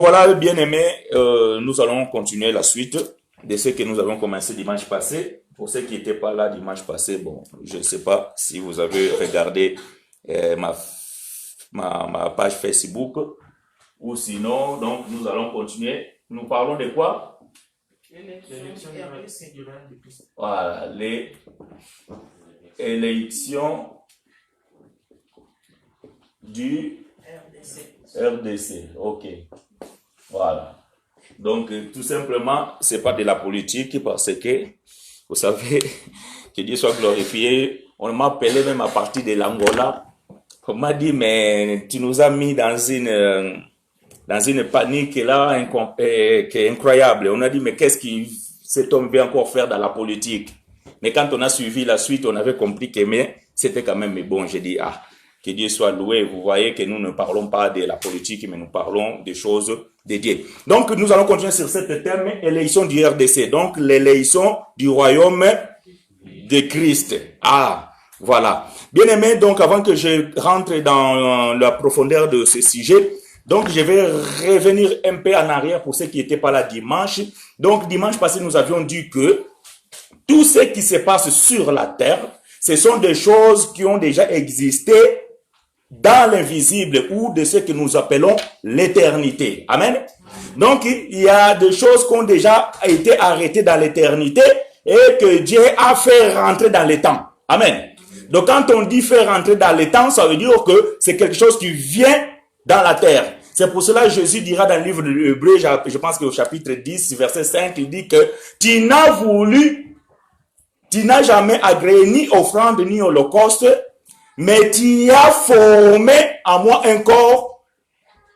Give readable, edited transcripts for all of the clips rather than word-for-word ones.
Voilà, bien aimé, nous allons continuer la suite de ce que nous avons commencé dimanche passé. Pour ceux qui n'étaient pas là dimanche passé, bon, je ne sais pas si vous avez regardé ma page Facebook ou sinon, donc nous allons continuer. Nous parlons de quoi? Voilà, les élections du RDC. Ok. Voilà. Donc, tout simplement, c'est pas de la politique parce que, vous savez, que Dieu soit glorifié. On m'a appelé même à partir de l'Angola. On m'a dit, mais tu nous as mis dans une panique là, qui est incroyable. On a dit, mais qu'est-ce que cet homme veut encore faire dans la politique? Mais quand on a suivi la suite, on avait compris que mais c'était quand même bon. J'ai dit, que Dieu soit loué. Vous voyez que nous ne parlons pas de la politique, mais nous parlons des choses de Dieu. Donc, nous allons continuer sur ce thème, élection du RDC. Donc, l'élection du royaume de Christ. Voilà. Bien aimé, donc, avant que je rentre dans la profondeur de ce sujet, donc, je vais revenir un peu en arrière pour ceux qui n'étaient pas là dimanche. Donc, dimanche passé, nous avions dit que tout ce qui se passe sur la terre, ce sont des choses qui ont déjà existé dans l'invisible ou de ce que nous appelons l'éternité. Amen. Donc, il y a des choses qui ont déjà été arrêtées dans l'éternité et que Dieu a fait rentrer dans les temps. Amen. Donc, quand on dit faire rentrer dans les temps, ça veut dire que c'est quelque chose qui vient dans la terre. C'est pour cela que Jésus dira dans le livre de l'Hébreu, je pense qu'au chapitre 10, verset 5, il dit que tu n'as jamais agréé ni offrande ni holocauste, mais tu as formé en moi un corps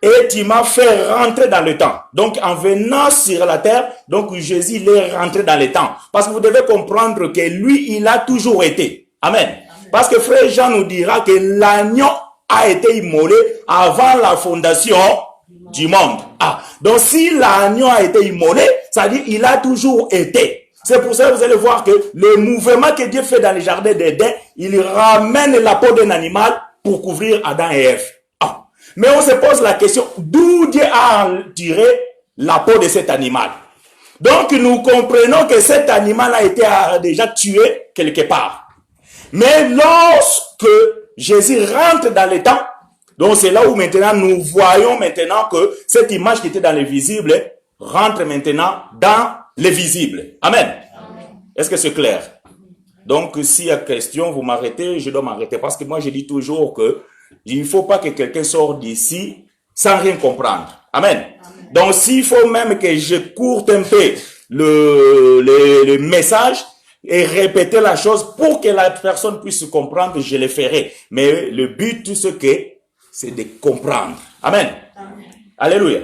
et tu m'as fait rentrer dans le temps. Donc, en venant sur la terre, donc Jésus il est rentré dans le temps. Parce que vous devez comprendre que lui, il a toujours été. Amen. Parce que frère Jean nous dira que l'agneau a été immolé avant la fondation du monde. Donc si l'agneau a été immolé, ça veut dire qu'il a toujours été. C'est pour ça que vous allez voir que le mouvement que Dieu fait dans le jardin d'Éden, il ramène la peau d'un animal pour couvrir Adam et Ève. Mais on se pose la question, d'où Dieu a tiré la peau de cet animal? Donc nous comprenons que cet animal a été déjà tué quelque part. Mais lorsque Jésus rentre dans le temps, donc c'est là où maintenant nous voyons maintenant que cette image qui était dans le visible rentre maintenant dans le visible. Amen. Est-ce que c'est clair? Donc, s'il y a question, vous m'arrêtez, je dois m'arrêter. Parce que moi, je dis toujours que il ne faut pas que quelqu'un sorte d'ici sans rien comprendre. Amen. Donc, s'il faut même que je courte un peu le message et répéter la chose pour que la personne puisse comprendre, je le ferai. Mais le but, c'est de comprendre. Amen. Alléluia.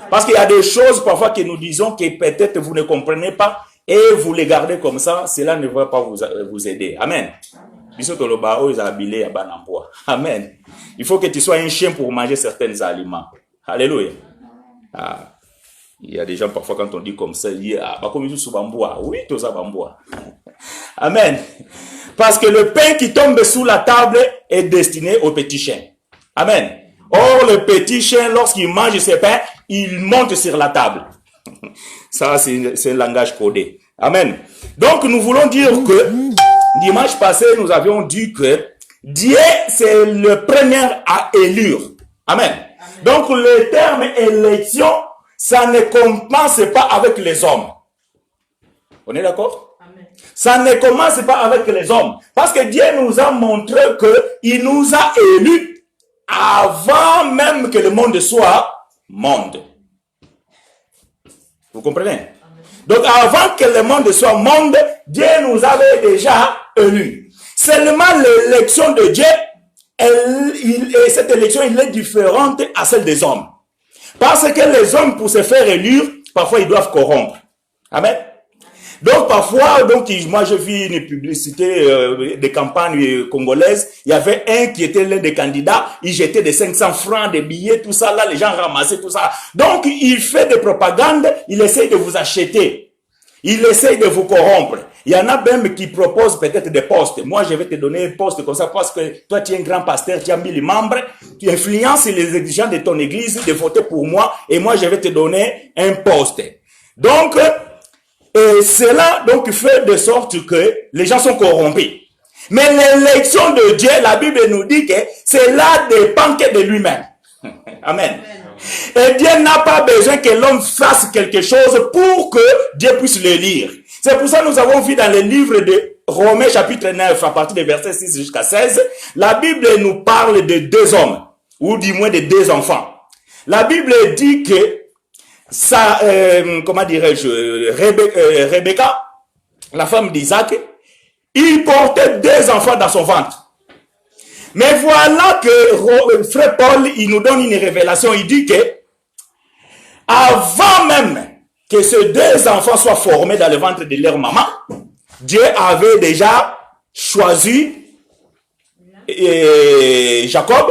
Parce qu'il y a des choses parfois que nous disons que peut-être vous ne comprenez pas et vous les gardez comme ça, cela ne va pas vous aider. Amen. Amen. Il faut que tu sois un chien pour manger certains aliments. Alléluia. Il y a des gens parfois quand on dit comme ça, oui, tout ça bamboua. Amen. Parce que le pain qui tombe sous la table est destiné au petit chien. Amen. Or, le petit chien, lorsqu'il mange ses pains, il monte sur la table. Ça, c'est un langage codé. Amen. Donc, nous voulons dire que, dimanche passé, nous avions dit que Dieu, c'est le premier à élire. Amen. Donc, le terme élection, ça ne commence pas avec les hommes. On est d'accord? Ça ne commence pas avec les hommes. Parce que Dieu nous a montré qu'il nous a élus avant même que le monde soit monde. Vous comprenez? Donc avant que le monde soit monde, Dieu nous avait déjà élus. Seulement l'élection de Dieu, cette élection, elle est différente à celle des hommes. Parce que les hommes, pour se faire élire, parfois ils doivent corrompre. Amen. Donc parfois, moi j'ai vu une publicité de campagne congolaise, il y avait un qui était l'un des candidats, il jetait des 500 francs, des billets, tout ça, là les gens ramassaient tout ça. Donc il fait des propagandes, il essaye de vous acheter, il essaye de vous corrompre. Il y en a même qui proposent peut-être des postes. Moi, je vais te donner un poste comme ça parce que toi, tu es un grand pasteur, tu as 1000 membres, tu influences les dirigeants de ton église de voter pour moi et moi, je vais te donner un poste. Donc, cela donc fait de sorte que les gens sont corrompus. Mais l'élection de Dieu, la Bible nous dit que cela dépend que de lui-même. Amen. Et Dieu n'a pas besoin que l'homme fasse quelque chose pour que Dieu puisse le lire. C'est pour ça que nous avons vu dans le livre de Romains chapitre 9, à partir des versets 6 jusqu'à 16, la Bible nous parle de deux hommes, ou du moins de deux enfants. La Bible dit que ça, comment dirais-je, Rebecca, la femme d'Isaac, il portait deux enfants dans son ventre. Mais voilà que frère Paul, il nous donne une révélation. Il dit que avant même que ces deux enfants soient formés dans le ventre de leur maman, Dieu avait déjà choisi Jacob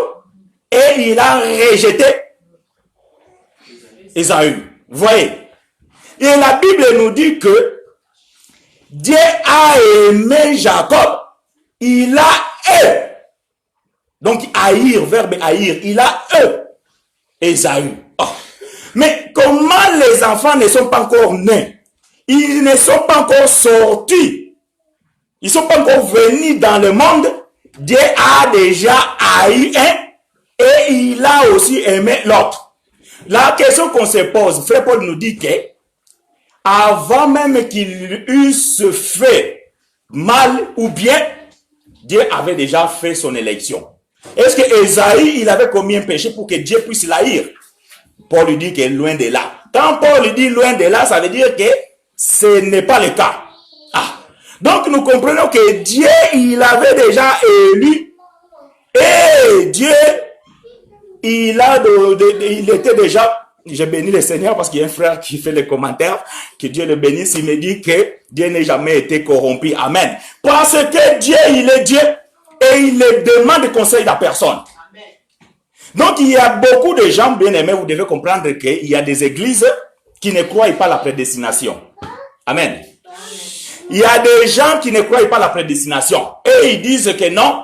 et il a rejeté Ésaü. Vous voyez? Et la Bible nous dit que Dieu a aimé Jacob, il a eu. Donc, haïr, verbe haïr, il a Ésaü. Oh. Mais comment les enfants ne sont pas encore nés? Ils ne sont pas encore sortis. Ils ne sont pas encore venus dans le monde. Dieu a déjà haï un et il a aussi aimé l'autre. La question qu'on se pose, frère Paul nous dit que avant même qu'il eusse fait mal ou bien, Dieu avait déjà fait son élection. Est-ce que Ésaü, il avait commis un péché pour que Dieu puisse l'haïr? Paul lui dit que loin de là. Quand Paul lui dit loin de là, ça veut dire que ce n'est pas le cas. Ah. Donc nous comprenons que Dieu, il avait déjà élu. Et Dieu, il était déjà, je bénis le Seigneur parce qu'il y a un frère qui fait les commentaires, que Dieu le bénisse, il me dit que Dieu n'a jamais été corrompu. Amen. Parce que Dieu, il est Dieu. Et il ne demande conseil à personne. Amen. Donc, il y a beaucoup de gens, bien aimés, vous devez comprendre qu'il y a des églises qui ne croient pas à la prédestination. Amen. Amen. Il y a des gens qui ne croient pas à la prédestination. Et ils disent que non,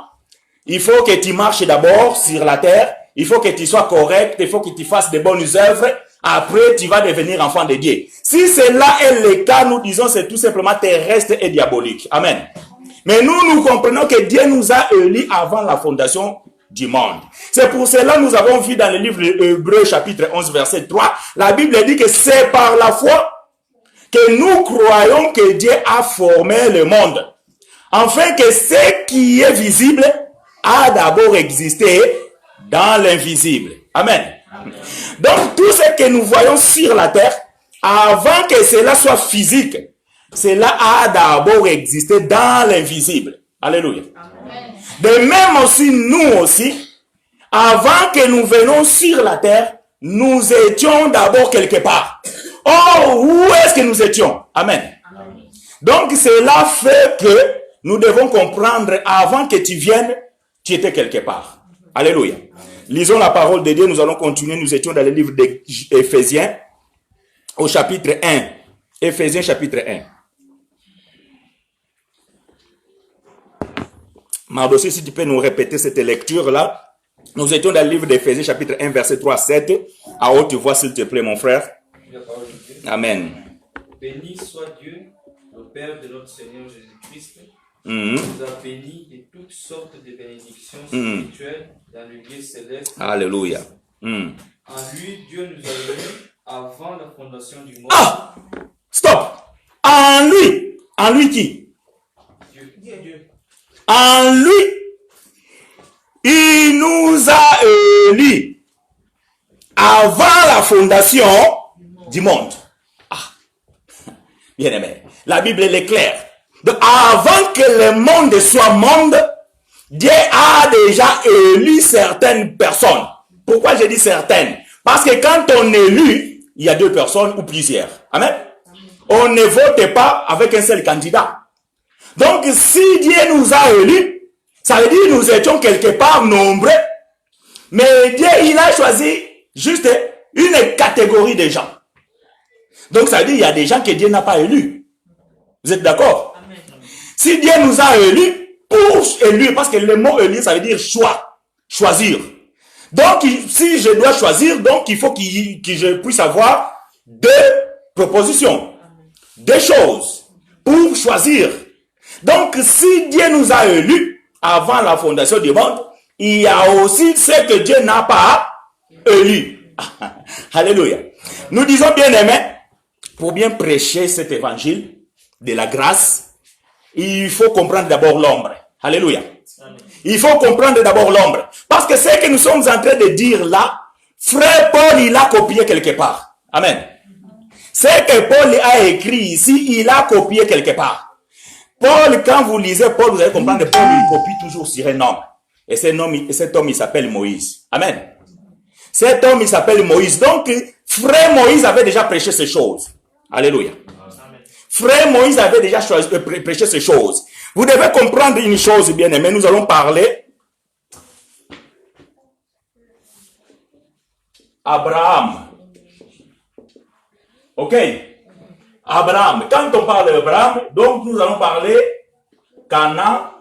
il faut que tu marches d'abord sur la terre, il faut que tu sois correct, il faut que tu fasses de bonnes œuvres, après tu vas devenir enfant de Dieu. Si cela est le cas, nous disons que c'est tout simplement terrestre et diabolique. Amen. Mais nous comprenons que Dieu nous a élus avant la fondation du monde. C'est pour cela que nous avons vu dans le livre de Hébreux chapitre 11 verset 3, la Bible dit que c'est par la foi que nous croyons que Dieu a formé le monde. Afin que ce qui est visible a d'abord existé dans l'invisible. Amen. Amen. Donc tout ce que nous voyons sur la terre, avant que cela soit physique, cela a d'abord existé dans l'invisible. Alléluia. Amen. De même aussi, nous aussi, avant que nous venions sur la terre, nous étions d'abord quelque part. Oh, où est-ce que nous étions? Amen. Amen. Donc, cela fait que nous devons comprendre, avant que tu viennes, tu étais quelque part. Alléluia. Amen. Lisons la parole de Dieu, nous allons continuer. Nous étions dans le livre d'Éphésiens, au chapitre 1. Éphésiens chapitre 1. Mardoché, si tu peux nous répéter cette lecture-là. Nous étions dans le livre d'Éphésiens, chapitre 1, verset 3 à 7. À haute voix, s'il te plaît, mon frère. Amen. Béni soit Dieu, le Père de notre Seigneur Jésus-Christ, qui nous a bénis de toutes sortes de bénédictions spirituelles dans le lieu céleste. Alléluia. En lui, Dieu nous a unis avant la fondation du monde. Ah! Stop! En lui. En lui qui? Dieu. En lui, il nous a élus avant la fondation du monde. Ah, bien aimé. La Bible est claire. Donc, avant que le monde soit monde, Dieu a déjà élu certaines personnes. Pourquoi je dis certaines? Parce que quand on est élu, il y a deux personnes ou plusieurs. Amen. On ne vote pas avec un seul candidat. Donc, si Dieu nous a élus, ça veut dire que nous étions quelque part nombreux. Mais Dieu, il a choisi juste une catégorie de gens. Donc, ça veut dire qu'il y a des gens que Dieu n'a pas élus. Vous êtes d'accord? Si Dieu nous a élus, pour élire, parce que le mot élire, ça veut dire choix, choisir. Donc, si je dois choisir, donc il faut que je puisse avoir deux propositions, deux choses pour choisir. Donc, si Dieu nous a élus avant la fondation du monde, il y a aussi ce que Dieu n'a pas élu. Alléluia. Nous disons bien aimé, pour bien prêcher cet évangile de la grâce, il faut comprendre d'abord l'ombre. Alléluia. Il faut comprendre d'abord l'ombre. Parce que ce que nous sommes en train de dire là, frère Paul, il a copié quelque part. Amen. Ce que Paul a écrit ici, il a copié quelque part. Paul, quand vous lisez Paul, vous allez comprendre que Paul, il copie toujours sur un homme. Et cet homme, il s'appelle Moïse. Amen. Cet homme, il s'appelle Moïse. Donc, frère Moïse avait déjà prêché ces choses. Alléluia. Frère Moïse avait déjà prêché ces choses. Vous devez comprendre une chose, bien aimé. Nous allons parler Abraham. Ok? Abraham. Quand on parle d'Abraham, donc nous allons parler Canaan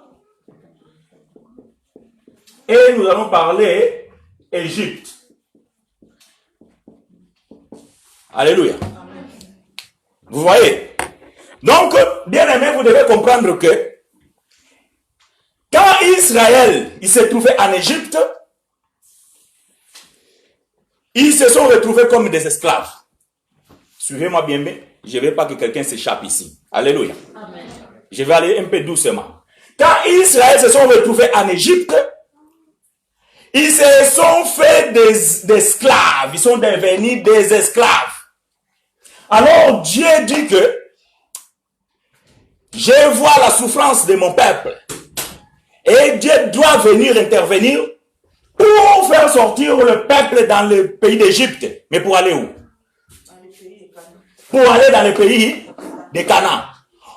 et nous allons parler Égypte. Alléluia. Vous voyez? Donc, bien aimé, vous devez comprendre que quand Israël il s'est trouvé en Égypte, ils se sont retrouvés comme des esclaves. Suivez-moi bien, je ne veux pas que quelqu'un s'échappe ici. Alléluia. Amen. Je vais aller un peu doucement. Quand Israël se sont retrouvés en Égypte, ils se sont fait des esclaves. Ils sont devenus des esclaves. Alors Dieu dit que je vois la souffrance de mon peuple. Et Dieu doit venir intervenir pour faire sortir le peuple dans le pays d'Égypte. Mais pour aller où? Pour aller dans le pays de Canaan.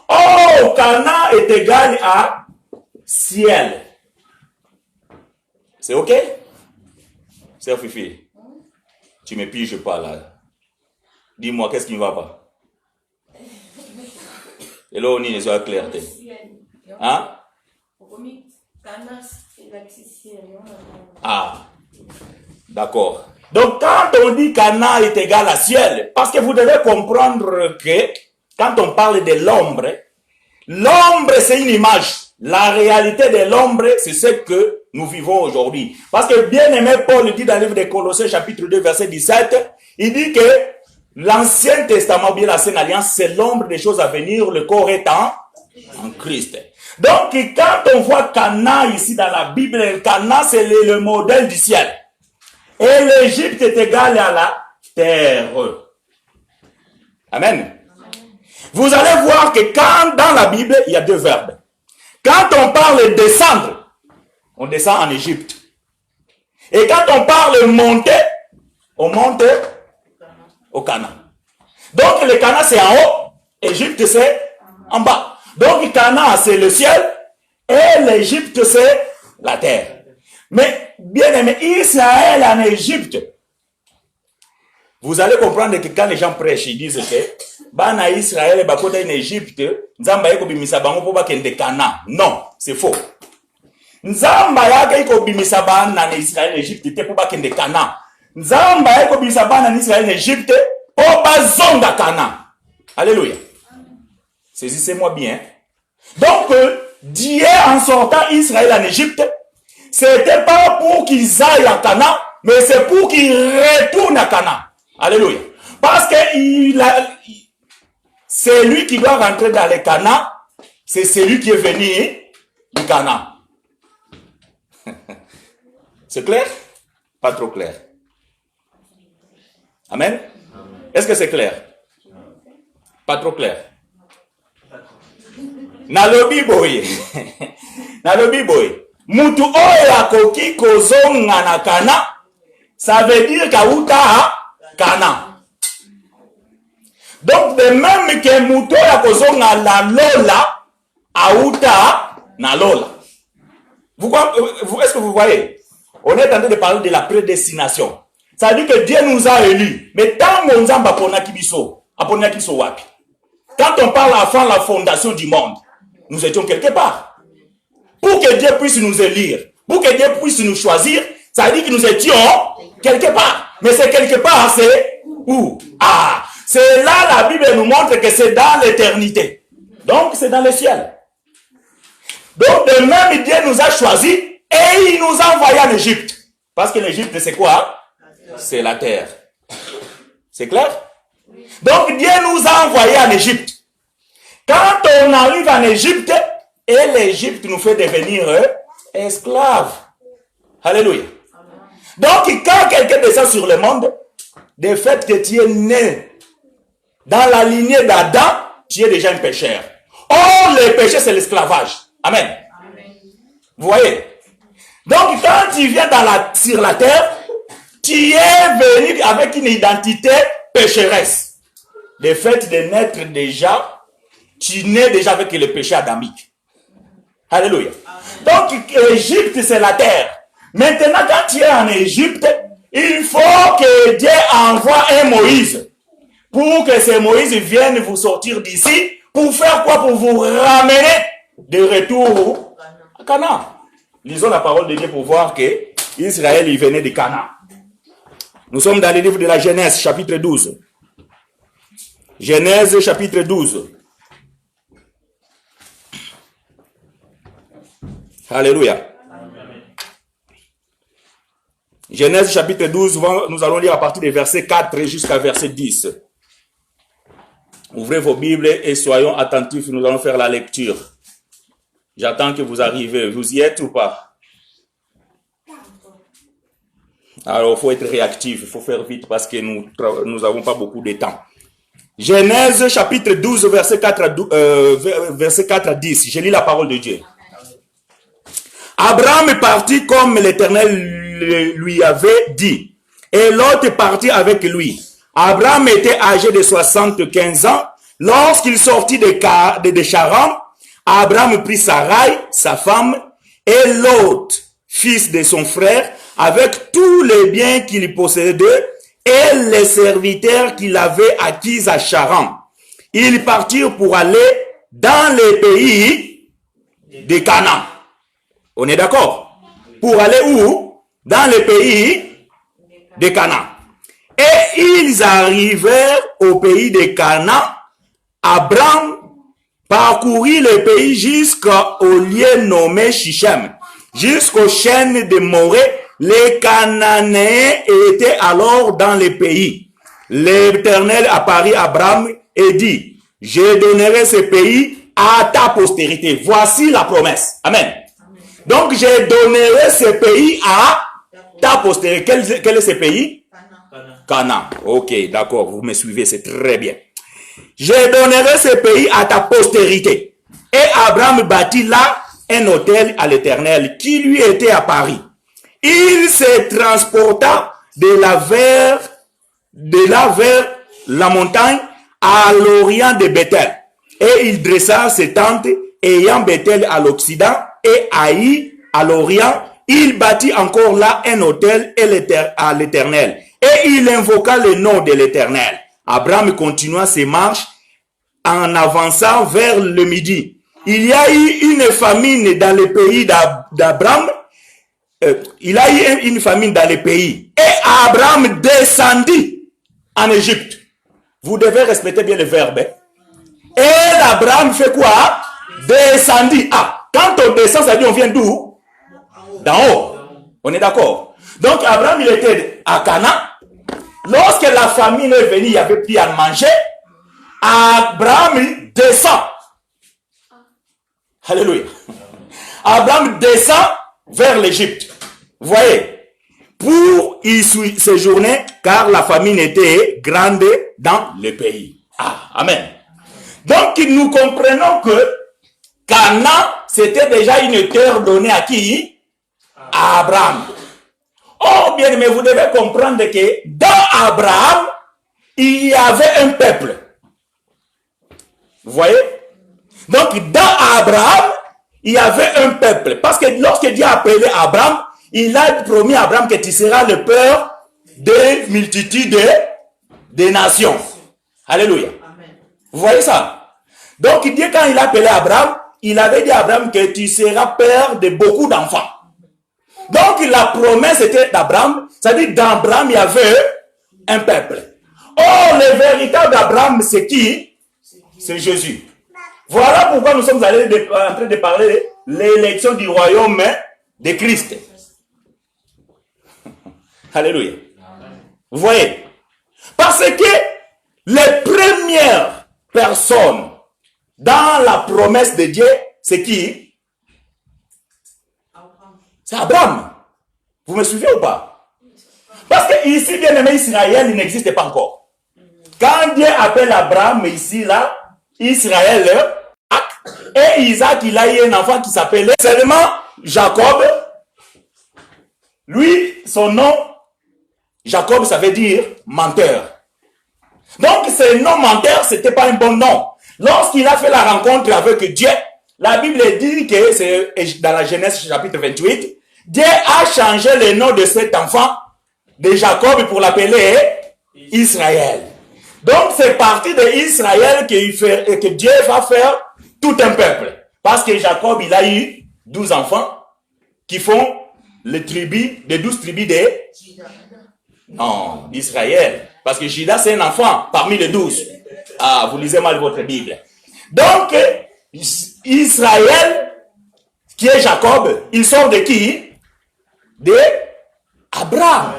Oh, Canaan est égal à ciel. C'est ok? C'est Fifi. Tu me piges pas là. Dis-moi, qu'est-ce qui ne va pas? Et là, on y est clair. Hein? Ah, d'accord. Donc, quand on dit Canaan est égal à ciel, parce que vous devez comprendre que quand on parle de l'ombre, l'ombre c'est une image. La réalité de l'ombre, c'est ce que nous vivons aujourd'hui. Parce que bien aimé Paul dit dans le livre de Colossiens chapitre 2 verset 17, il dit que l'Ancien Testament, bien la Sainte Alliance, c'est l'ombre des choses à venir, le corps est en Christ. Donc, quand on voit Canaan ici dans la Bible, Canaan c'est le modèle du ciel. Et l'Égypte est égale à la terre. Amen. Vous allez voir que quand dans la Bible, il y a deux verbes. Quand on parle descendre, on descend en Égypte. Et quand on parle monter, on monte au Canaan. Donc le Canaan c'est en haut, Égypte c'est en bas. Donc Canaan c'est le ciel et l'Égypte c'est la terre. Mais bien aimé, Israël en Égypte, vous allez comprendre que quand les gens prêchent, ils disent que Bana Israël ba kota en Égypte, nzamba yeko bimisa bango po bakende Canaan. Non, c'est faux. Nzamba yeko bimisa bana en Israël en Égypte te po bakende Canaan. Nzamba yeko bimisa bana en Israël en Égypte po bazonga Canaan. Alléluia. Saisissez-moi bien. Donc Dieu en sortant Israël en Égypte, c'était pas pour qu'ils aillent à Canaan, mais c'est pour qu'ils retournent à Canaan. Alléluia. Parce que c'est lui qui doit rentrer dans le Canaan, c'est celui qui est venu du Canaan. C'est clair? Pas trop clair. Amen? Est-ce que c'est clair? Pas trop clair. Nalobi boy. Nalobi boy. Mutu oyo akoki kozonga na Canaan, ça veut dire kauta Canaan. Donc de même que mutu oyo akozonga la lola, auta na lola. Est-ce que vous voyez? On est en train de parler de la prédestination. Ça veut dire que Dieu nous a élus. Mais tant mon zamba pona kibiso, apona kiso wapi. Quand on parle avant la fondation du monde, nous étions quelque part. Pour que Dieu puisse nous élire, pour que Dieu puisse nous choisir, ça veut dire que nous étions quelque part. Mais c'est quelque part, c'est où? Ah, c'est là la Bible nous montre que c'est dans l'éternité. Donc, c'est dans le ciel. Donc, de même, Dieu nous a choisis et il nous a envoyés en Égypte. Parce que l'Égypte, c'est quoi? C'est la terre. C'est clair? Donc, Dieu nous a envoyés en Égypte. Quand on arrive en Égypte, et l'Égypte nous fait devenir esclaves. Alléluia. Donc, quand quelqu'un descend sur le monde, de fait que tu es né dans la lignée d'Adam, tu es déjà un pécheur. Or, le péché, c'est l'esclavage. Amen. Amen. Vous voyez? Donc, quand tu viens sur la terre, tu es venu avec une identité pécheresse. Le fait de naître déjà, tu nais déjà avec le péché adamique. Alléluia. Amen. Donc, l'Égypte, c'est la terre. Maintenant, quand tu es en Égypte, il faut que Dieu envoie un Moïse. Pour que ce Moïse vienne vous sortir d'ici. Pour faire quoi? Pour vous ramener de retour à Canaan. Lisons la parole de Dieu pour voir que Israël, il venait de Canaan. Nous sommes dans le livre de la Genèse, chapitre 12. Genèse, chapitre 12. Alléluia. Genèse, chapitre 12, nous allons lire à partir du verset 4 jusqu'à verset 10. Ouvrez vos Bibles et soyons attentifs, nous allons faire la lecture. J'attends que vous arrivez. Vous y êtes ou pas? Alors, il faut être réactif, il faut faire vite parce que nous n'avons pas beaucoup de temps. Genèse, chapitre 12, verset 4 à 10. Je lis la parole de Dieu. Abraham est parti comme l'Éternel lui avait dit. Et Lot est parti avec lui. Abraham était âgé de 75 ans. Lorsqu'il sortit de Charan, Abraham prit Sarai, sa femme, et Lot, fils de son frère, avec tous les biens qu'il possédait et les serviteurs qu'il avait acquis à Charan. Ils partirent pour aller dans les pays de Canaan. On est d'accord? Pour aller où? Dans les pays de Canaan. Et ils arrivèrent au pays de Canaan. Abraham parcourut le pays jusqu'au lieu nommé Shichem, jusqu'aux chaînes de Morée. Les Cananéens étaient alors dans le pays. L'Éternel apparut à Abraham et dit, je donnerai ce pays à ta postérité. Voici la promesse. Amen. Donc, je donnerai ce pays à ta postérité. Quel est ce pays? Canaan. Ok, d'accord, vous me suivez, c'est très bien. Je donnerai ce pays à ta postérité. Et Abraham bâtit là un autel à l'Éternel qui lui était apparu. Il se transporta de là vers la montagne à l'orient de Bethel. Et il dressa ses tentes ayant Bethel à l'occident et Haï à l'orient. Il bâtit encore là un autel à l'Éternel. Et il invoqua le nom de l'Éternel. Abraham continua ses marches en avançant vers le midi. Il y a eu une famine dans le pays d'Abraham. Il a eu une famine dans le pays. Et Abraham descendit en Égypte. Vous devez respecter bien le verbe. Et Abraham fait quoi? Descendit. Ah, quand on descend, ça dit on vient d'où? D'en haut. On est d'accord? Donc Abraham, il était à Canaan. Lorsque la famine est venue, il n'y avait plus à manger. Abraham descend. Alléluia. Abraham descend vers l'Égypte. Vous voyez, pour y séjourner, car la famine était grande dans le pays. Ah, amen. Donc, nous comprenons que Canaan, c'était déjà une terre donnée à qui? À Abraham. Oh, bien, mais vous devez comprendre que dans Abraham, il y avait un peuple. Vous voyez? Donc, dans Abraham, il y avait un peuple. Parce que lorsque Dieu a appelé Abraham, il a promis à Abraham que tu seras le père des multitudes des nations. Alléluia. Amen. Vous voyez ça? Donc, Dieu, quand il a appelé Abraham, il avait dit à Abraham que tu seras père de beaucoup d'enfants. Donc la promesse était d'Abraham, c'est-à-dire d'Abraham il y avait un peuple. Or le véritable Abraham c'est qui? C'est Jésus. Voilà pourquoi nous sommes allés en train de parler de l'élection du royaume de Christ. Alléluia. Vous voyez? Parce que les premières personnes dans la promesse de Dieu, c'est qui? C'est Abraham. Vous me suivez ou pas? Parce que ici, bien aimé, Israël, il n'existe pas encore. Quand Dieu appelle Abraham ici, là, Israël, et Isaac, il a eu un enfant qui s'appelait seulement Jacob. Lui, son nom, Jacob, ça veut dire menteur. Donc, ce nom menteur, c'était pas un bon nom. Lorsqu'il a fait la rencontre avec Dieu, la Bible dit que c'est dans la Genèse chapitre 28, Dieu a changé le nom de cet enfant de Jacob pour l'appeler Israël. Donc, c'est parti de Israël que Dieu va faire tout un peuple. Parce que Jacob, il a eu 12 enfants qui font les 12 tribus de... Non, d'Israël. Parce que Judas, c'est un enfant parmi les 12. Ah, vous lisez mal votre Bible. Donc, Israël, qui est Jacob, il sort de qui? De Abraham.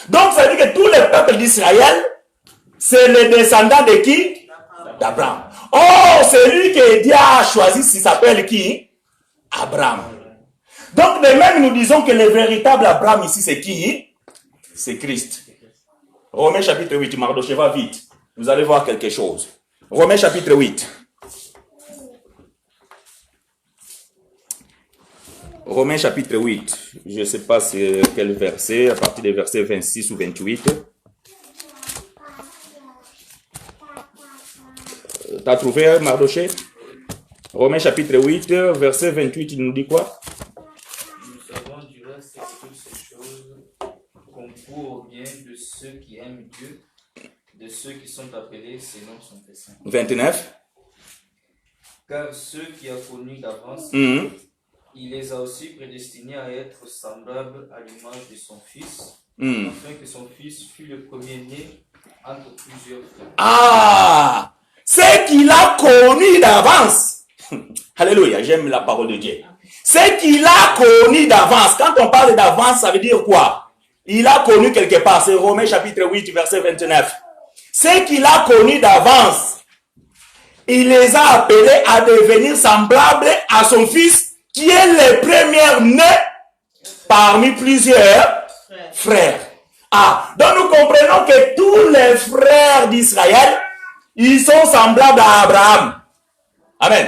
Donc, ça veut dire que tous les peuples d'Israël, c'est les descendants de qui? D'Abraham. Oh, celui que Dieu a choisi, il s'appelle qui? Abraham. Donc, de même, nous disons que le véritable Abraham ici, c'est qui? C'est Christ. Romains chapitre 8, Mardoché va vite. Vous allez voir quelque chose. Romains chapitre 8. Romains chapitre 8. Je ne sais pas c'est quel verset, à partir des versets 26 ou 28. T'as trouvé Mardoché? Romains chapitre 8, verset 28, il nous dit quoi? Nous savons du reste que toutes ces choses concourent au bien de ceux qui aiment Dieu, de ceux qui sont appelés selon son dessein. 29. Car ceux qu'il a connus d'avance, il les a aussi prédestinés à être semblables à l'image de son Fils, afin que son Fils fût le premier-né entre plusieurs frères. Ah! C'est qu'il a connu d'avance. Alléluia, j'aime la parole de Dieu. C'est qu'il a connu d'avance. Quand on parle d'avance, ça veut dire quoi? Il a connu quelque part. C'est Romains chapitre 8, verset 29. C'est qu'il a connu d'avance. Il les a appelés à devenir semblables à son Fils, qui est le premier-né parmi plusieurs frères. Ah, donc nous comprenons que tous les frères d'Israël, ils sont semblables à Abraham. Amen.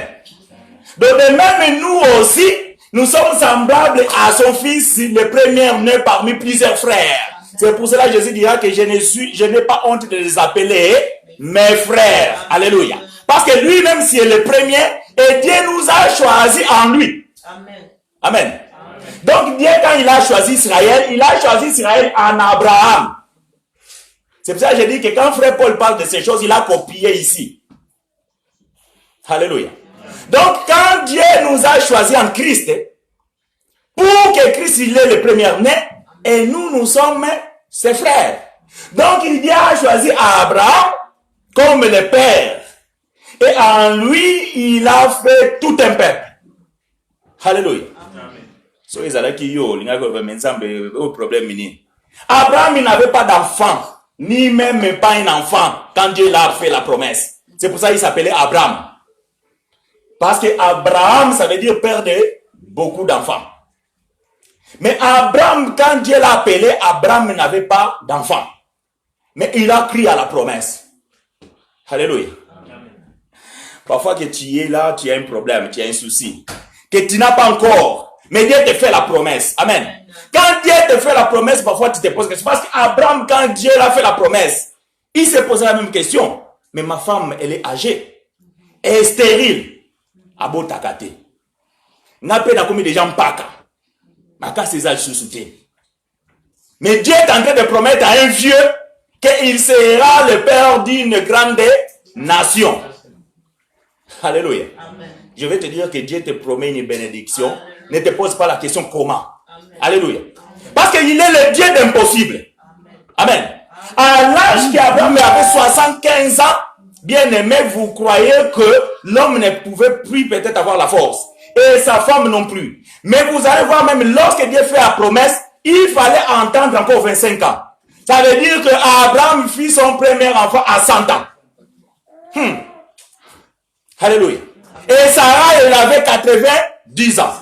Donc de même, nous aussi, nous sommes semblables à son Fils, le premier-né parmi plusieurs frères. C'est pour cela que Jésus dira que je n'ai pas honte de les appeler mes frères. Alléluia. Parce que lui-même, c'est le premier, et Dieu nous a choisis en lui. Amen. Amen. Donc Dieu, quand il a choisi Israël, il a choisi Israël en Abraham. C'est pour ça que je dis que quand frère Paul parle de ces choses, il a copié ici. Alléluia. Donc quand Dieu nous a choisis en Christ, pour que Christ il est le premier-né, et nous sommes ses frères. Donc il a choisi Abraham comme le père. Et en lui, il a fait tout un peuple. Alléluia. So, Abraham, il n'avait pas d'enfant, ni même pas un enfant, quand Dieu l'a fait la promesse. C'est pour ça qu'il s'appelait Abraham. Parce que Abraham, ça veut dire père de beaucoup d'enfants. Mais Abraham, quand Dieu l'a appelé, Abraham n'avait pas d'enfant. Mais il a cru à la promesse. Alléluia. Parfois que tu es là, tu as un problème, tu as un souci. Que tu n'as pas encore. Mais Dieu te fait la promesse. Amen. Quand Dieu te fait la promesse, parfois tu te poses question. Parce qu'Abraham, quand Dieu l'a fait la promesse, il s'est posé la même question. Mais ma femme, elle est âgée. Elle est stérile. Abo takate. N'a pas d'accommi des gens paka. Maka ses âges sous-soutés. Mais Dieu est en train de promettre à un vieux qu'il sera le père d'une grande nation. Alléluia. Amen. je vais te dire que Dieu te promet une bénédiction. Ne te pose pas la question comment. Alléluia. Parce qu'il est le Dieu d'impossible. Amen. À l'âge qu'Abraham avait 75 ans, bien aimé, vous croyez que l'homme ne pouvait plus peut-être avoir la force. Et sa femme non plus. Mais vous allez voir, même lorsque Dieu fait la promesse, il fallait entendre encore 25 ans. Ça veut dire que Abraham fit son premier enfant à 100 ans. Alléluia. Et Sarah, elle avait 90 ans.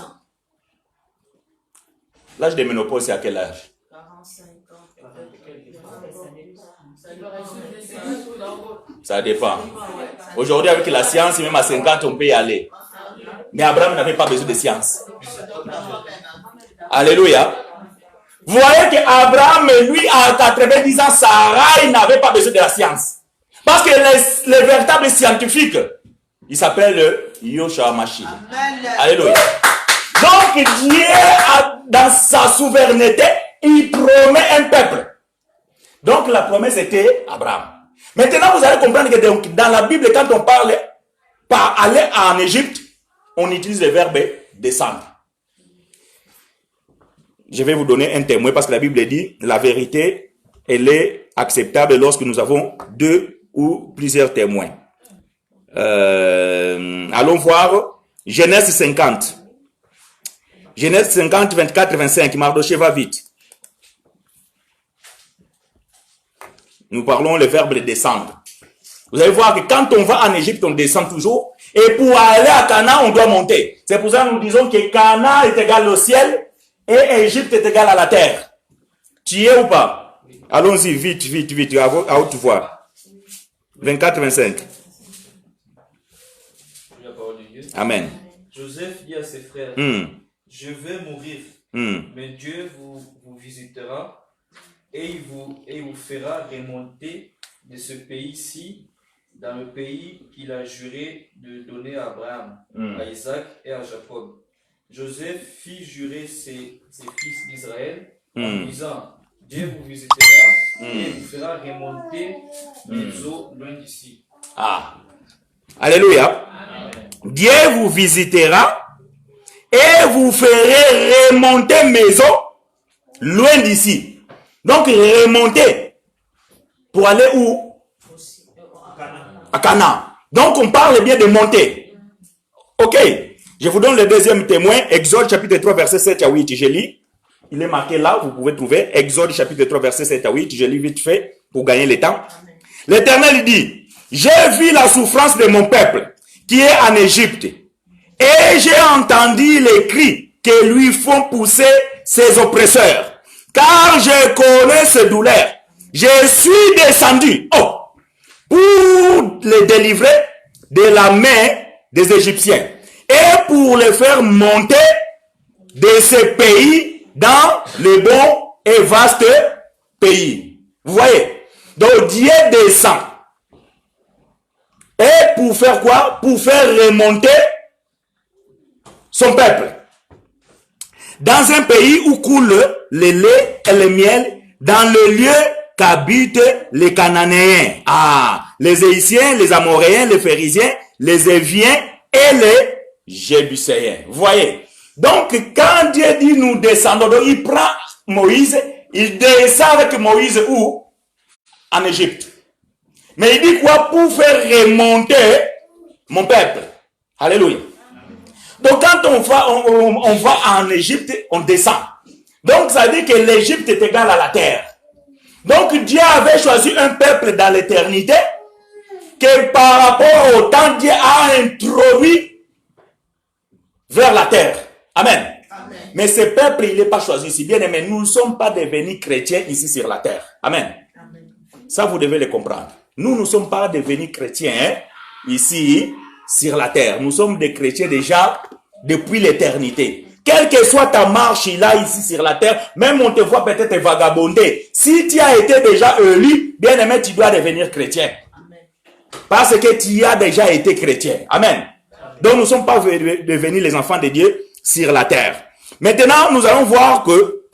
L'âge de ménopause, c'est à quel âge? 45 ans. Ça dépend. Aujourd'hui, avec la science, même à 50, on peut y aller. Mais Abraham n'avait pas besoin de science. Alléluia. Vous voyez qu'Abraham, lui, à 90 ans, Sarah, il n'avait pas besoin de la science. Parce que les véritables scientifiques, il s'appelle Yoshua Mashiach. Alléluia. Donc, Dieu, dans sa souveraineté, il promet un peuple. Donc, la promesse était Abraham. Maintenant, vous allez comprendre que dans la Bible, quand on parle par aller en Égypte, on utilise le verbe descendre. Je vais vous donner un témoin parce que la Bible dit la vérité, elle est acceptable lorsque nous avons deux ou plusieurs témoins. Allons voir Genèse 50. Genèse 50, 24, 25. Mardoché va vite. Nous parlons le verbe de descendre. Vous allez voir que quand on va en Égypte, on descend toujours. Et pour aller à Canaan, on doit monter. C'est pour ça que nous disons que Canaan est égal au ciel et Égypte est égal à la terre. Tu y es ou pas? Allons-y, vite, vite, vite, à haute voix. 24, 25. La parole de Dieu. Amen. Joseph dit à ses frères, je vais mourir, mais Dieu vous visitera et il vous fera remonter de ce pays-ci dans le pays qu'il a juré de donner à Abraham, à Isaac et à Jacob. Joseph fit jurer ses fils d'Israël en disant, Dieu vous visitera et vous fera remonter les eaux loin d'ici. Ah. Alléluia. Amen. Dieu vous visitera et vous ferez remonter mes eaux loin d'ici. Donc, remonter pour aller où? À Canaan. Donc, on parle bien de monter. Ok. Je vous donne le deuxième témoin. Exode chapitre 3, verset 7 à 8. Je lis. Il est marqué là, vous pouvez trouver. Exode chapitre 3, verset 7 à 8. Je lis vite fait pour gagner le temps. L'Éternel dit, j'ai vu la souffrance de mon peuple qui est en Égypte. Et j'ai entendu les cris que lui font pousser ses oppresseurs. Car je connais ses douleurs. Je suis descendu pour les délivrer de la main des Égyptiens et pour les faire monter de ce pays dans le bon et vaste pays. Vous voyez? Donc Dieu descend. Et pour faire quoi? Pour faire remonter son peuple. Dans un pays où coule le lait et le miel, dans le lieu qu'habitent les Cananéens. Ah, les Héitiens, les Amoréens, les Phérésiens, les Éviens et les Jébuséens. Vous voyez? Donc, quand Dieu dit nous descendons, donc il prend Moïse, il descend avec Moïse où? En Égypte. Mais il dit quoi? Pour faire remonter mon peuple. Alléluia. Donc quand on va en Égypte, on descend. Donc ça dit que l'Égypte est égale à la terre. Donc Dieu avait choisi un peuple dans l'éternité que par rapport au temps, Dieu a introduit vers la terre. Amen. Amen. Mais ce peuple, il n'est pas choisi ici. Bien aimé, nous ne sommes pas devenus chrétiens ici sur la terre. Amen. Amen. Ça, vous devez le comprendre. Nous ne sommes pas devenus chrétiens ici sur la terre. Nous sommes des chrétiens déjà depuis l'éternité. Quelle que soit ta marche là ici sur la terre, même on te voit peut-être vagabonder. Si tu as été déjà élu, bien aimé, tu dois devenir chrétien. Amen. Parce que tu as déjà été chrétien. Amen. Donc nous ne sommes pas devenus les enfants de Dieu sur la terre. Maintenant, nous allons voir que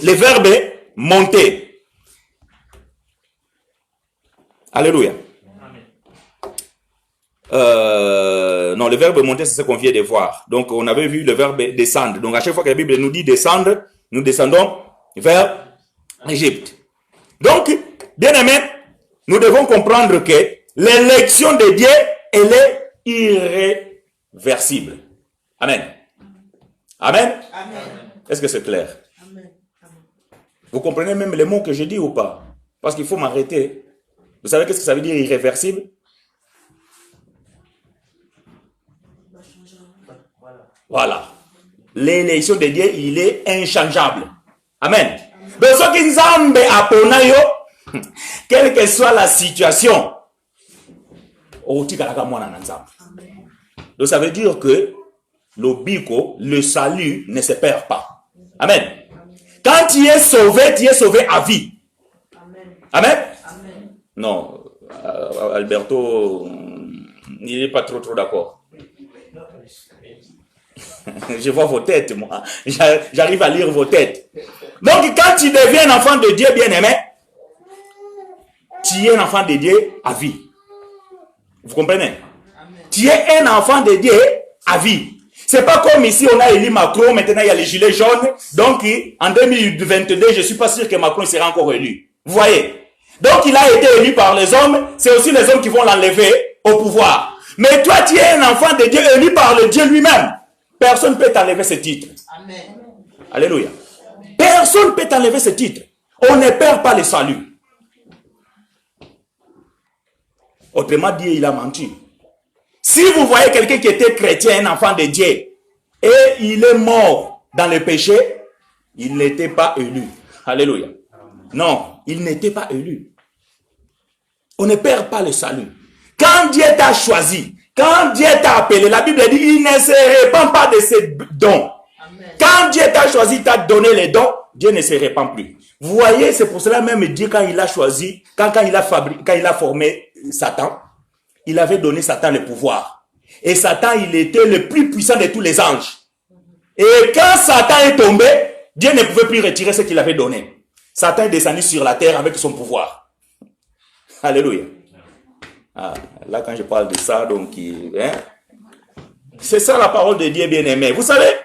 le verbe est monter. Alléluia. non, le verbe monter, c'est ce qu'on vient de voir. Donc, on avait vu le verbe descendre. Donc, à chaque fois que la Bible nous dit descendre, nous descendons vers l'Égypte. Donc, bien aimé, nous devons comprendre que l'élection de Dieu, elle est irréversible. Amen. Amen. Amen. Est-ce que c'est clair? Amen. Vous comprenez même les mots que je dis ou pas? Parce qu'il faut m'arrêter. Vous savez qu'est-ce que ça veut dire irréversible? Voilà. L'élection de Dieu, il est inchangeable. Amen. Quelle que soit la situation, donc ça veut dire que le salut ne se perd pas. Amen. Quand tu es sauvé à vie. Amen. Amen. Non, Alberto, il n'est pas trop d'accord. Je vois vos têtes, moi. J'arrive à lire vos têtes. Donc, quand tu deviens un enfant de Dieu bien-aimé, tu es un enfant de Dieu à vie. Vous comprenez? Amen. Tu es un enfant de Dieu à vie. C'est pas comme ici, on a élu Macron, maintenant il y a les gilets jaunes. Donc, en 2022, je suis pas sûr que Macron sera encore élu. Vous voyez? Donc, il a été élu par les hommes. C'est aussi les hommes qui vont l'enlever au pouvoir. Mais toi, tu es un enfant de Dieu élu par le Dieu lui-même. Personne ne peut t'enlever ce titre. Amen. Alléluia. Personne ne peut t'enlever ce titre. On ne perd pas le salut. Autrement dit, il a menti. Si vous voyez quelqu'un qui était chrétien, un enfant de Dieu, et il est mort dans le péché, il n'était pas élu. Alléluia. Non, il n'était pas élu. On ne perd pas le salut. Quand Dieu t'a choisi, quand Dieu t'a appelé, la Bible dit, il ne se répand pas de ses dons. Amen. Quand Dieu t'a choisi, t'a donné les dons, Dieu ne se répand plus. Vous voyez, c'est pour cela même Dieu, quand il a choisi, quand il a formé Satan, il avait donné Satan le pouvoir. Et Satan, il était le plus puissant de tous les anges. Et quand Satan est tombé, Dieu ne pouvait plus retirer ce qu'il avait donné. Satan est descendu sur la terre avec son pouvoir. Alléluia. Ah, là, quand je parle de ça, donc, c'est ça la parole de Dieu bien-aimé. Vous savez,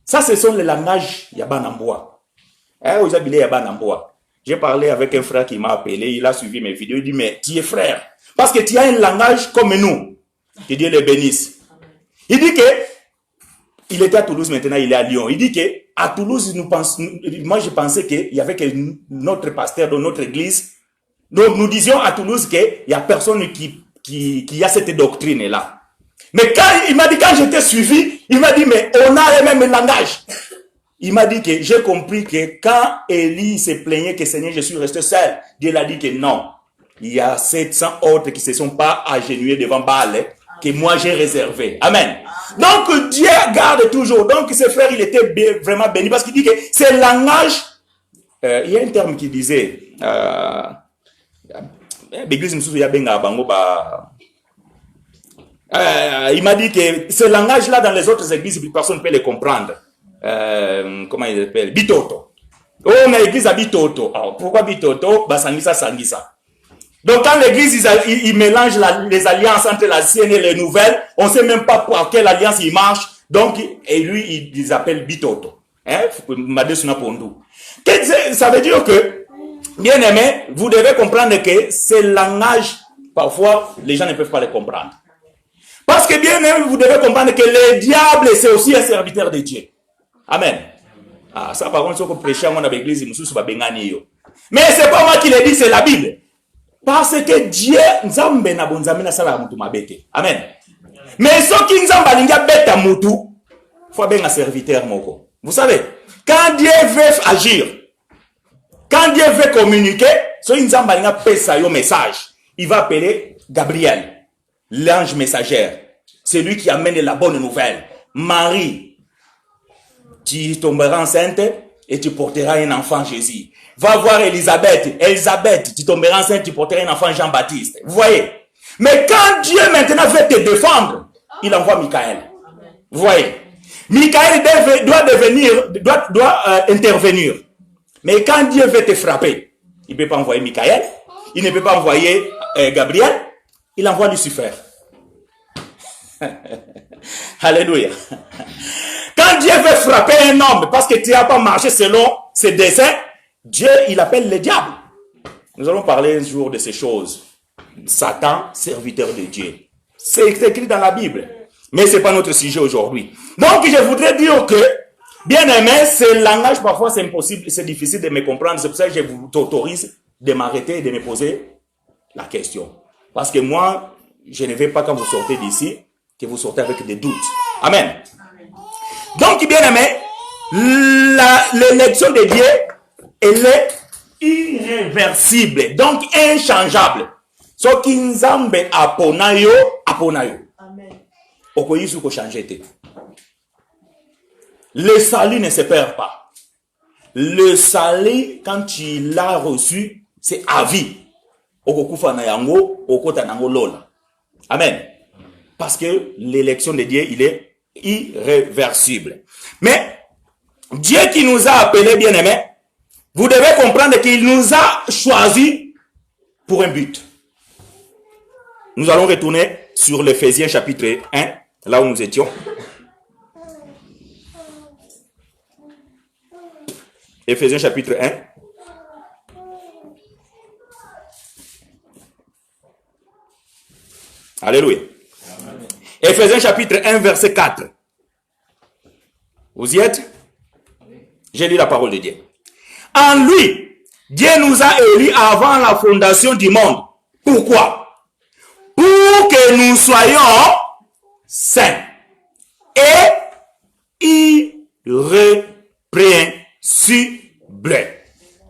ça, ce sont les langages Yabanamboa. J'ai parlé avec un frère qui m'a appelé, il a suivi mes vidéos, il dit, mais tu es frère. Parce que tu as un langage comme nous. Que Dieu le bénisse. Il dit que, il était à Toulouse, maintenant il est à Lyon. Il dit que, à Toulouse, moi je pensais qu'il y avait que notre pasteur dans notre église. Donc nous disions à Toulouse qu'il n'y a personne qui a cette doctrine-là. Mais il m'a dit, quand j'étais suivi, il m'a dit, mais on a le même langage. Il m'a dit que j'ai compris que quand Élie se plaignait que Seigneur, je suis resté seul, Dieu l'a dit que non. Il y a 700 autres qui ne se sont pas agenouillés devant Baal, que moi j'ai réservé. Amen. Donc Dieu garde toujours. Donc ce frère, il était vraiment béni parce qu'il dit que c'est le langage. Il y a un terme qui disait, il m'a dit que ce langage-là dans les autres églises, personne ne peut le comprendre. Comment il appelle? Bitoto. Oh, on a l'église à Bitoto. Alors, pourquoi Bitoto? Sangisa. Donc quand l'église, il mélange les alliances entre la sienne et les nouvelles, on ne sait même pas pour quelle alliance il marche. Donc, et lui, ils appellent Bitoto. Ça veut dire que, bien aimé, vous devez comprendre que ce langage, parfois, les gens ne peuvent pas le comprendre. Parce que bien aimé, vous devez comprendre que le diable, c'est aussi un serviteur de Dieu. Amen. Ah, ça par contre, si on prêche à l'église, mais c'est pas moi qui le dis, c'est la Bible. Parce que Dieu, Nzambe na bonzambe na sala mutu mabete. Amen. Mais ce qui Nzamba linga beta mutu, faut bien un serviteur moko. Vous savez, quand Dieu veut agir, quand Dieu veut communiquer, ce Nzamba linga pesa yo message, il va appeler Gabriel, l'ange messagère. C'est lui qui amène la bonne nouvelle. Marie, tu tomberas enceinte et tu porteras un enfant Jésus. Va voir Elisabeth. Elisabeth, tu tomberas enceinte, tu porteras un enfant Jean-Baptiste. Vous voyez? Mais quand Dieu maintenant veut te défendre, il envoie Michael. Vous voyez? Michael doit intervenir. Mais quand Dieu veut te frapper, il ne peut pas envoyer Michael, il ne peut pas envoyer Gabriel, il envoie Lucifer. Alléluia. Quand Dieu veut frapper un homme parce que tu n'as pas marché selon ses desseins, Dieu, il appelle le diable. Nous allons parler un jour de ces choses. Satan, serviteur de Dieu. C'est écrit dans la Bible. Mais ce n'est pas notre sujet aujourd'hui. Donc, je voudrais dire que, bien aimé, ce langage, parfois, c'est impossible, c'est difficile de me comprendre. C'est pour ça que je vous autorise de m'arrêter et de me poser la question. Parce que moi, je ne vais pas, quand vous sortez d'ici, que vous sortez avec des doutes. Amen. Donc, bien aimé, l'élection de Dieu, elle est irréversible, donc inchangeable. Ce qui nous a aponayo. Amen. Le salut ne se perd pas. Le salut, quand tu l'as reçu, c'est à vie. Amen. Parce que l'élection de Dieu, il est irréversible. Mais Dieu qui nous a appelés bien-aimés, vous devez comprendre qu'il nous a choisis pour un but. Nous allons retourner sur l'Éphésiens chapitre 1, là où nous étions. Éphésiens chapitre 1. Alléluia. Éphésiens chapitre 1, verset 4. Vous y êtes? J'ai lu la parole de Dieu. En lui, Dieu nous a élus avant la fondation du monde. Pourquoi? Pour que nous soyons saints et irrépréhensibles.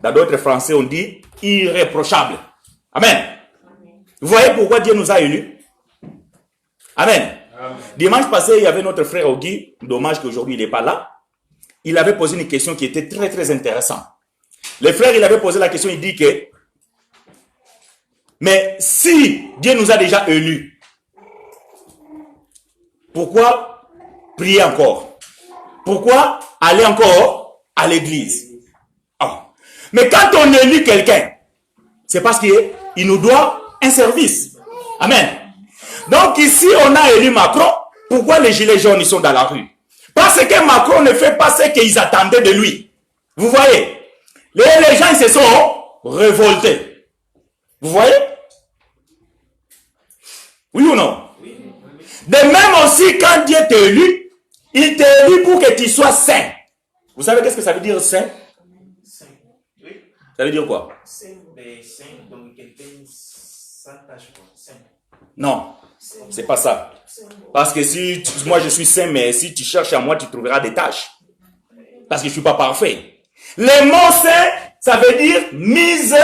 Dans d'autres français, on dit irréprochables. Amen. Vous voyez pourquoi Dieu nous a élus? Amen. Amen. Dimanche passé, il y avait notre frère Ogui. Dommage qu'aujourd'hui il n'est pas là. Il avait posé une question qui était très très intéressante. Le frère, il avait posé la question, il dit que mais si Dieu nous a déjà élus, pourquoi prier encore? Pourquoi aller encore à l'église? Mais quand on élit quelqu'un, c'est parce qu'il nous doit un service. Amen. Donc ici, on a élu Macron. Pourquoi les gilets jaunes ils sont dans la rue? Parce que Macron ne fait pas ce qu'ils attendaient de lui. Vous voyez? Les gens ils se sont révoltés. Vous voyez? Oui ou non? Oui. De même aussi, quand Dieu t'élit, il t'élit pour que tu sois saint. Vous savez qu'est-ce que ça veut dire saint? Saint. Oui. Ça veut dire quoi? Saint, donc quelqu'un sans tâche. Non, c'est pas ça. Parce que si moi je suis saint, mais si tu cherches à moi, tu trouveras des tâches. Parce que je ne suis pas parfait. Le mot saint, ça veut dire mise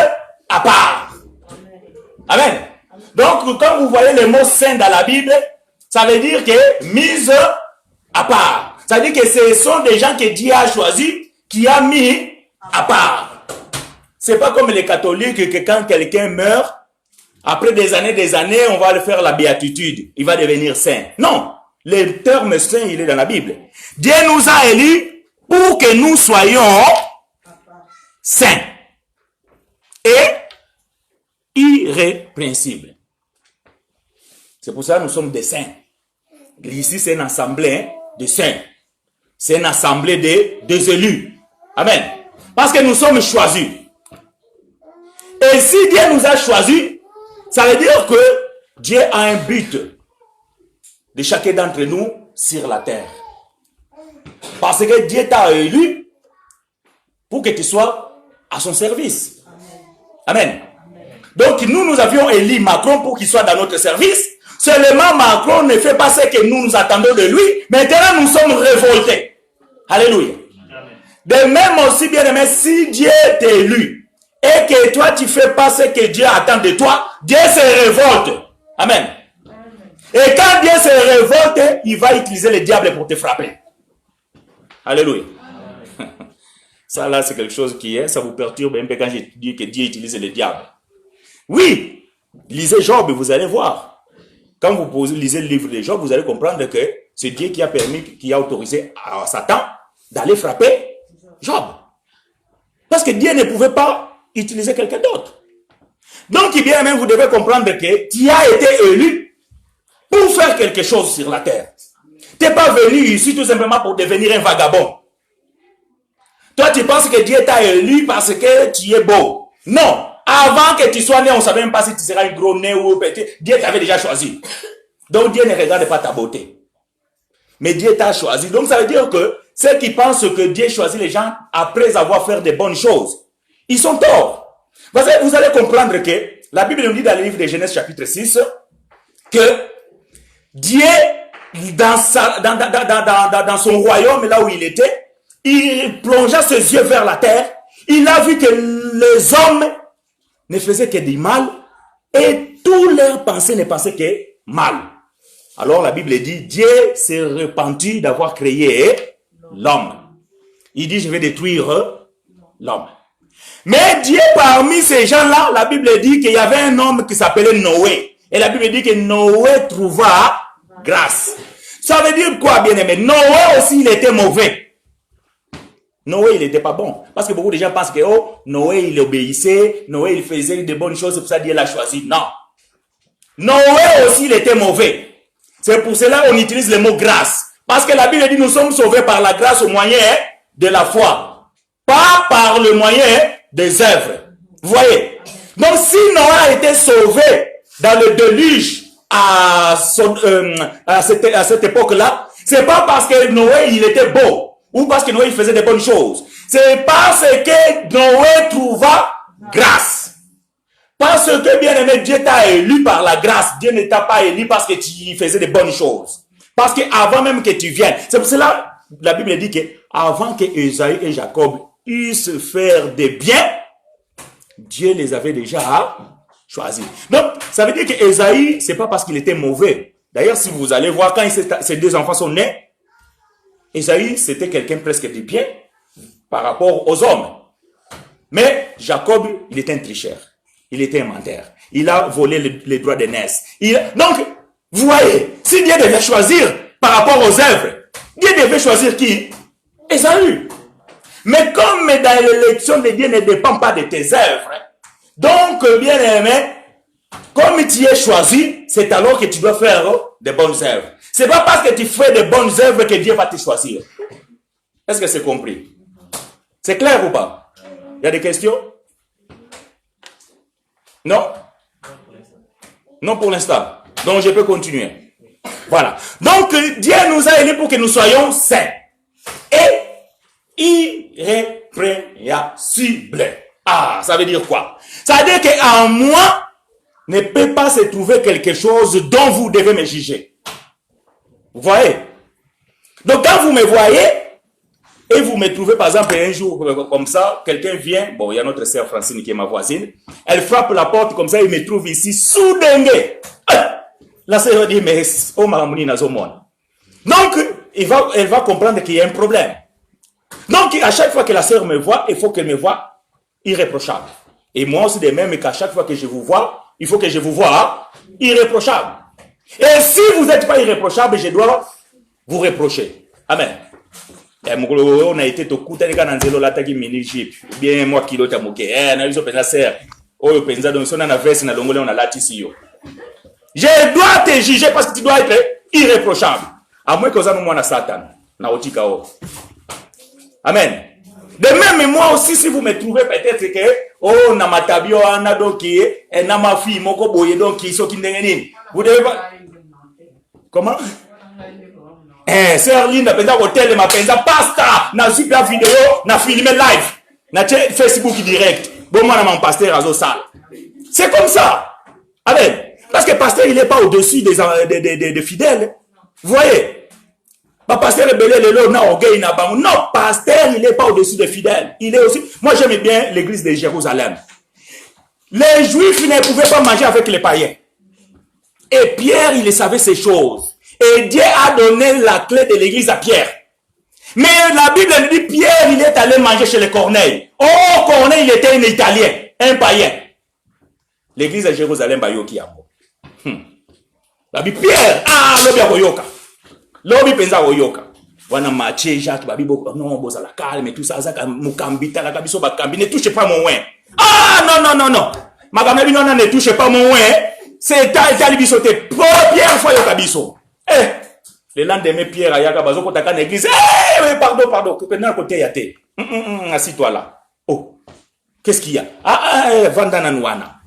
à part. Amen. Donc, quand vous voyez le mot saint dans la Bible, ça veut dire que mise à part. Ça veut dire que ce sont des gens que Dieu a choisis, qui a mis à part. C'est pas comme les catholiques que quand quelqu'un meurt, après des années, on va le faire la béatitude. Il va devenir saint. Non. Le terme saint, il est dans la Bible. Dieu nous a élus pour que nous soyons saints et irrépréhensibles. C'est pour ça que nous sommes des saints. Ici, c'est une assemblée de saints. C'est une assemblée des élus. Amen. Parce que nous sommes choisis. Et si Dieu nous a choisis, ça veut dire que Dieu a un but de chacun d'entre nous sur la terre. Parce que Dieu t'a élu pour que tu sois à son service. Amen. Donc nous avions élu Macron pour qu'il soit dans notre service. Seulement Macron ne fait pas ce que nous attendons de lui. Maintenant nous sommes révoltés. Alléluia. De même aussi, bien aimé, si Dieu t'a élu et que toi tu fais pas ce que Dieu attend de toi, Dieu se révolte. Amen. Et quand Dieu se révolte, il va utiliser le diable pour te frapper. Alléluia. Ça là, c'est quelque chose qui est, ça vous perturbe un peu quand je dis que Dieu utilise le diable. Oui, lisez Job, vous allez voir. Quand vous lisez le livre de Job, vous allez comprendre que c'est Dieu qui a permis, qui a autorisé à Satan d'aller frapper Job. Parce que Dieu ne pouvait pas utiliser quelqu'un d'autre. Donc, bien même, vous devez comprendre que tu as été élu pour faire quelque quelque chose sur la terre. Tu n'es pas venu ici tout simplement pour devenir un vagabond. Toi, tu penses que Dieu t'a élu parce que tu es beau. Non. Avant que tu sois né, on ne savait même pas si tu seras un gros nez ou petit. Dieu t'avait déjà choisi. Donc Dieu ne regarde pas ta beauté. Mais Dieu t'a choisi. Donc ça veut dire que ceux qui pensent que Dieu choisit les gens après avoir fait de bonnes choses, ils sont torts. Vous allez comprendre que la Bible nous dit dans le livre de Genèse chapitre 6 que Dieu, dans son royaume, là où il était, il plongea ses yeux vers la terre. Il a vu que les hommes ne faisaient que du mal et toutes leurs pensées ne pensaient que mal. Alors la Bible dit, Dieu s'est repenti d'avoir créé l'homme. Il dit, je vais détruire l'homme. Mais Dieu, parmi ces gens-là, la Bible dit qu'il y avait un homme qui s'appelait Noé. Et la Bible dit que Noé trouva grâce. Ça veut dire quoi, bien-aimé? Noé aussi, il était mauvais. Noé, il n'était pas bon. Parce que beaucoup de gens pensent que, oh, Noé, il obéissait, Noé, il faisait de bonnes choses, c'est pour ça que Dieu l'a choisi. Non. Noé aussi, il était mauvais. C'est pour cela qu'on utilise le mot grâce. Parce que la Bible dit, nous sommes sauvés par la grâce au moyen de la foi. Pas par le moyen des œuvres. Vous voyez? Donc, si Noé a été sauvé dans le déluge à cette époque-là, c'est pas parce que Noé, il était beau. Ou parce que Noé, il faisait de bonnes choses. C'est parce que Noé trouva grâce. Parce que, bien aimé, Dieu t'a élu par la grâce. Dieu ne t'a pas élu parce que tu faisais de bonnes choses. Parce que avant même que tu viennes. C'est pour cela, la Bible dit que avant que Esaü et Jacob eussent faire des biens, Dieu les avait déjà choisis. Donc, ça veut dire que Esaü, c'est pas parce qu'il était mauvais. D'ailleurs, si vous allez voir, quand ces deux enfants sont nés, Esaü, c'était quelqu'un presque de bien par rapport aux hommes. Mais Jacob, il était un tricheur. Il était un menteur. Il a volé les droits d'aînesse. Donc, vous voyez, si Dieu devait choisir par rapport aux œuvres, Dieu devait choisir qui? Esaü. Mais comme dans l'élection de Dieu ne dépend pas de tes œuvres, donc, bien aimé, comme tu es choisi, c'est alors que tu dois faire de bonnes œuvres. C'est pas parce que tu fais de bonnes œuvres que Dieu va te choisir. Est-ce que c'est compris? C'est clair ou pas? Il y a des questions? Non? Non pour l'instant. Donc je peux continuer. Voilà. Donc Dieu nous a élus pour que nous soyons saints et irrépréhensibles. Ah, ça veut dire quoi? Ça veut dire qu'en moi ne peut pas se trouver quelque chose dont vous devez me juger. Vous voyez? Donc quand vous me voyez et vous me trouvez par exemple un jour comme ça, quelqu'un vient, bon il y a notre sœur Francine qui est ma voisine, elle frappe la porte comme ça, il me trouve ici sous dengue. La sœur dit mais oh maramuni nazomon. Donc elle va comprendre qu'il y a un problème. Donc à chaque fois que la sœur me voit, il faut qu'elle me voie irréprochable. Et moi aussi de même qu'à chaque fois que je vous vois, il faut que je vous voie irréprochable. Et si vous n'êtes pas irréprochable, je dois vous reprocher. Amen. On a été tout bien moi qui l'autre je dois te juger parce que tu dois être irréprochable. À moins que vous ayez un Satan. Amen. De même, moi aussi, si vous me trouvez peut-être que, oh, namatabio, anadoki, et namafi, moko boye, donc, qui sont qui n'engagent. Vous devez pas. Comment? Sœur Linda, penza hotel, ma penza pasta, na super vidéo, na filmé live, na Facebook direct. Bon, moi, mon pasteur à Zosal. C'est comme ça. Amen. Parce que pasteur, il n'est pas au-dessus des fidèles. Vous voyez? Pasteur non, pasteur, il n'est pas au-dessus des fidèles. Il est aussi. Moi, j'aime bien l'église de Jérusalem. Les Juifs ne pouvaient pas manger avec les païens. Et Pierre, il savait ces choses. Et Dieu a donné la clé de l'église à Pierre. Mais la Bible nous dit Pierre, il est allé manger chez les Corneilles. Oh, Corneille, il était un Italien, un païen. L'église de Jérusalem, la Bible, Pierre, l'obia Oyoka. L'obia penza Oyoka. Wana maché, Jacques, babi, non, bosa la calme, et tout ça, ça, mukambita, la kabiso, bakambi, ne touchez pas mon oin. Ah, non. Magambi, non, ne touchez pas mon oin. C'est talibiso, te première fois, yo kabiso. Le lendemain, Pierre ayaka bazo kotaka na église. Pardon. Que na côté yate. Assis-toi là. Oh. Qu'est-ce qu'il y a? Vandana Nouana.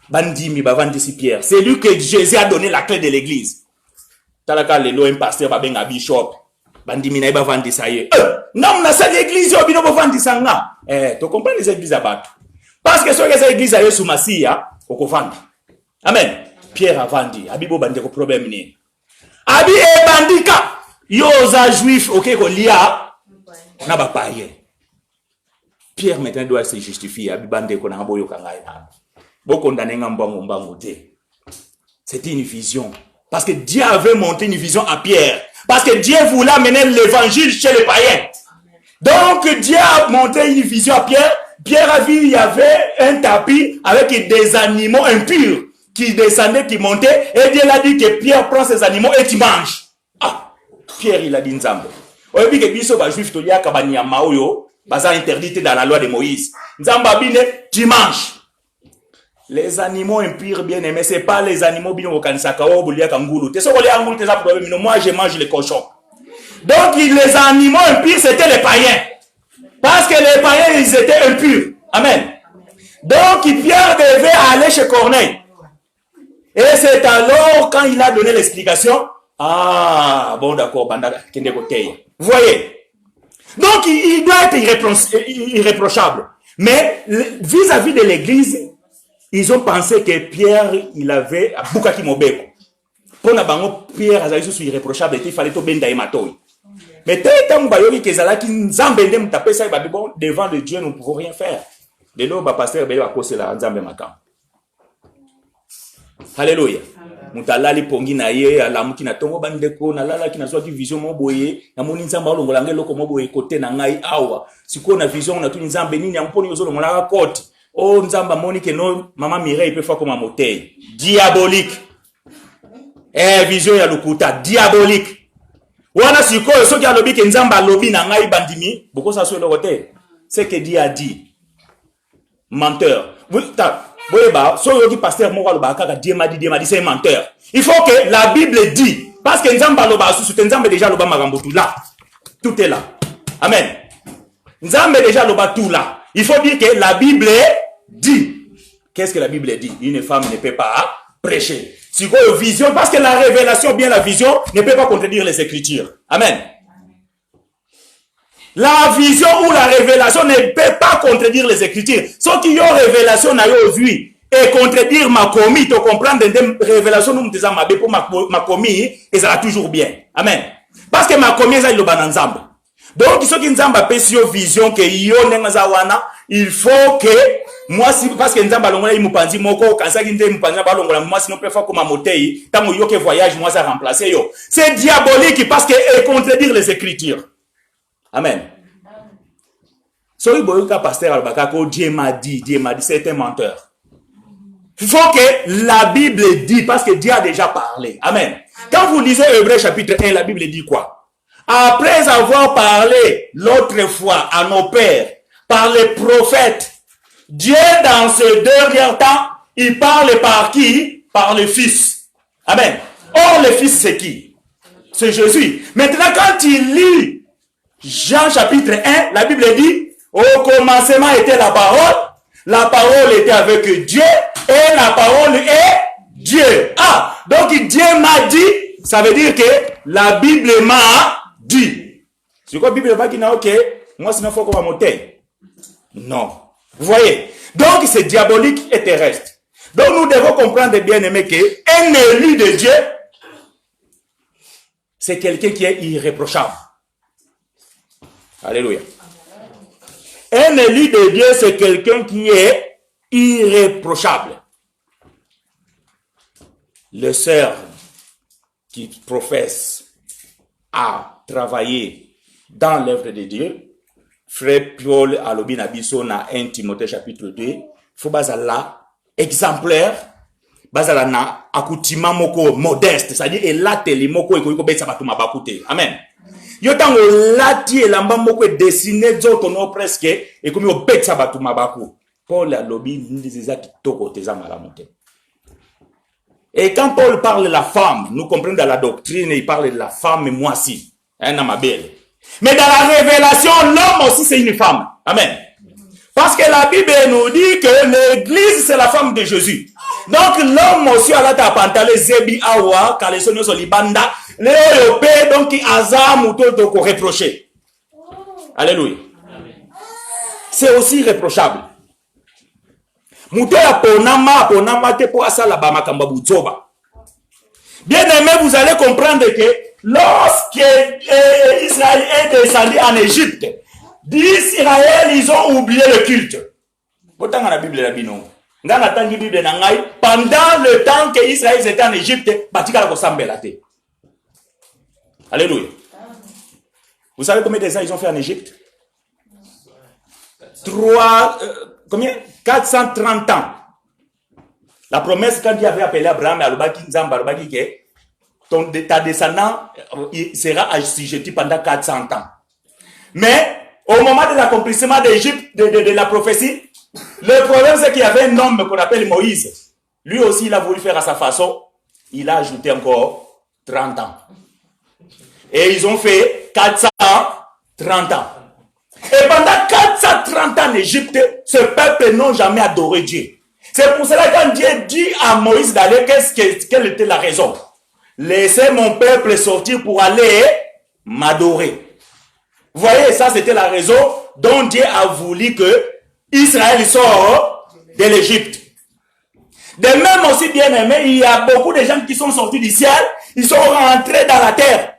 Bandimi bavandi si Pierre. C'est lui que Jésus a donné la clé de l'église. Talaka lelo un pasteur ba benga bishop. Bandimi na bavandi ça y est. Non, na sa l'église yo bino bavandi sanga. Tu comprends les églises à battre. Parce que sur les églises ayo sumasiya okofandi. Amen. Pierre avandi, abibo bande ko problème ni. Abi e bandika. Yo za juif OK ko lia na ba païen. Pierre maintenant doit se justifier, abi bande ko na boyo kangai na. C'était une vision. Parce que Dieu avait monté une vision à Pierre. Parce que Dieu voulait amener l'évangile chez les païens. Donc Dieu a monté une vision à Pierre. Pierre a vu, il y avait un tapis avec des animaux impurs qui descendaient, qui montaient. Et Dieu a dit que Pierre prend ces animaux et tu manges. Pierre il a dit Nzambe. Et puis que biso ba juif to ya kabanya maoyo, baza interdit dans la loi de Moïse. Nzamba bine tu manges. Les animaux impurs bien aimés, c'est pas les animaux bien au kanisakao bolia kangulu. Te sokole angulu te za problème, moi je mange les cochons. Donc les animaux impurs c'était les païens. Parce que les païens ils étaient impurs. Amen. Donc Pierre devait aller chez Corneille. Et c'est alors quand il a donné l'explication, bon d'accord, vous voyez. Donc il doit être irréprochable. Mais vis-à-vis de l'église, ils ont pensé que Pierre, il avait Bukaki Mobeko. Pour Nabango, Pierre a été irréprochable, il fallait tout benda et matoi. Mais tant que devant le Dieu, nous ne pouvons rien faire. De là, le pasteur va causer la Nzambe Makam. Alléluia. Mutalali pongi na ye alamu kina tongo bandeko na lala kina swa ki vision moboye na moni nzamba olongola ngelo ko moboye côté na ngai awa siko na vision na tu nzambe nini amponi yozo longola côté oh nzamba moni ke no mama Mireille peut faire comme un moteur diabolique vision ya lukuta diabolique wana siko so ki alobi ke nzamba lobi na ngai bandimi boko sa so le côté c'est que Dieu a dit menteur Boyeba, so yogi pasteur moko lo bakaka Dieu m'a dit c'est un menteur. Il faut que la Bible dit parce que Nzamba lo ba susu Nzamba déjà lo ba makambo tout là. Tout est là. Amen. Nzamba déjà lo ba tout là. Il faut dire que la Bible dit. Qu'est-ce que la Bible dit? Une femme ne peut pas prêcher. C'est quoi une vision parce que la révélation bien la vision ne peut pas contredire les écritures. Amen. La vision ou la révélation ne peut pas contredire les écritures. Ceux qui ont révélation n'a aujourd'hui et contredire ma commis, tu comprends des révélations nous disons ma pour ma commis et ça va toujours bien. Amen. Parce que ma commis ça il le bananzambe. Donc ceux qui nzamba pesio vision que yo nengazawana, il faut que moi si parce que nzamba longola imupanzi moko kansa kinde mupanzi ba longola moi sinon peut faire comme motei tant yo que voyage moi ça remplacer yo. C'est diabolique parce que contredire les écritures. Amen. So il pasteur Albakako, Dieu m'a dit, c'est un menteur. Il faut que la Bible dit, parce que Dieu a déjà parlé. Amen. Quand vous lisez Hébreux chapitre 1, la Bible dit quoi? Après avoir parlé l'autre fois à nos pères, par les prophètes, Dieu dans ce dernier temps, il parle par qui? Par le Fils. Amen. Or, le Fils c'est qui? C'est Jésus. Maintenant, quand il lit Jean chapitre 1, la Bible dit, au commencement était la parole était avec Dieu, et la parole est Dieu. Donc Dieu m'a dit, ça veut dire que la Bible m'a dit. C'est quoi la Bible m'a dit? Ok, moi sinon faut qu'on monte. Non. Vous voyez? Donc c'est diabolique et terrestre. Donc nous devons comprendre bien aimé que un élu de Dieu, c'est quelqu'un qui est irréprochable. Alléluia. Un élu de Dieu, c'est quelqu'un qui est irréprochable. Le sœur qui professe à travailler dans l'œuvre de Dieu, frère Paul Alobina Biso na 1 Timothée chapitre 2, faut bazala exemplaire, bazala na akutima moko modeste, c'est-à-dire elateli moko ekoyiko betsa batuma bakute. Amen. Yo tango lati elamba moko dessiné zoto no presque et comme yo betsa batuma baku. Paul alobi ndiza kitoko teza malamu te. Et quand Paul parle de la femme, nous comprenons dans la doctrine, il parle de la femme et moi aussi. Un homme belle. Mais dans la révélation, l'homme aussi c'est une femme. Amen. Parce que la Bible nous dit que l'église c'est la femme de Jésus. Donc l'homme aussi a la tapantale zebi awa kalesonyo solibanda léope donc azam ou tout reproché. Alléluia. C'est aussi reprochable. Mouto ya ponama te po asala ba makamba butsoba. Bien aimé, vous allez comprendre que lorsque Israël est descendu en Égypte, d'Israël, ils ont oublié le culte. Pourtant, dans la Bible, la Bible, pendant le temps que Israël était en Égypte, alléluia. Vous savez combien de temps ils ont fait en Égypte? Combien? 430 ans. La promesse, quand Dieu avait appelé Abraham, ta descendant sera assujetti pendant 400 ans. Mais, au moment de l'accomplissement de la prophétie, le problème c'est qu'il y avait un homme qu'on appelle Moïse. Lui aussi, il a voulu faire à sa façon. Il a ajouté encore 30 ans. Et ils ont fait 430 ans. Et pendant 430 ans en Égypte, ce peuple n'a jamais adoré Dieu. C'est pour cela que quand Dieu dit à Moïse d'aller, quelle était la raison? Laissez mon peuple sortir pour aller m'adorer. Vous voyez, ça c'était la raison dont Dieu a voulu que Israël sorte de l'Égypte. De même aussi bien aimé, il y a beaucoup de gens qui sont sortis du ciel, ils sont rentrés dans la terre.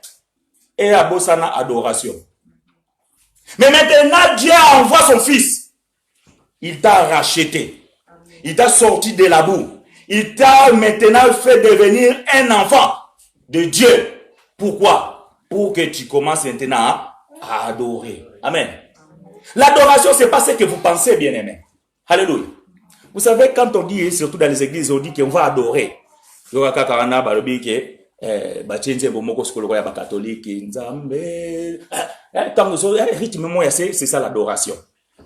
Et à Bossana, adoration. Mais maintenant, Dieu envoie son fils. Il t'a racheté. Il t'a sorti de la boue. Il t'a maintenant fait devenir un enfant de Dieu. Pourquoi? Pour que tu commences maintenant à adorer. Amen. L'adoration, c'est pas ce que vous pensez, bien aimé. Alléluia. Vous savez, quand on dit, surtout dans les églises, on dit qu'on va adorer. C'est ça l'adoration.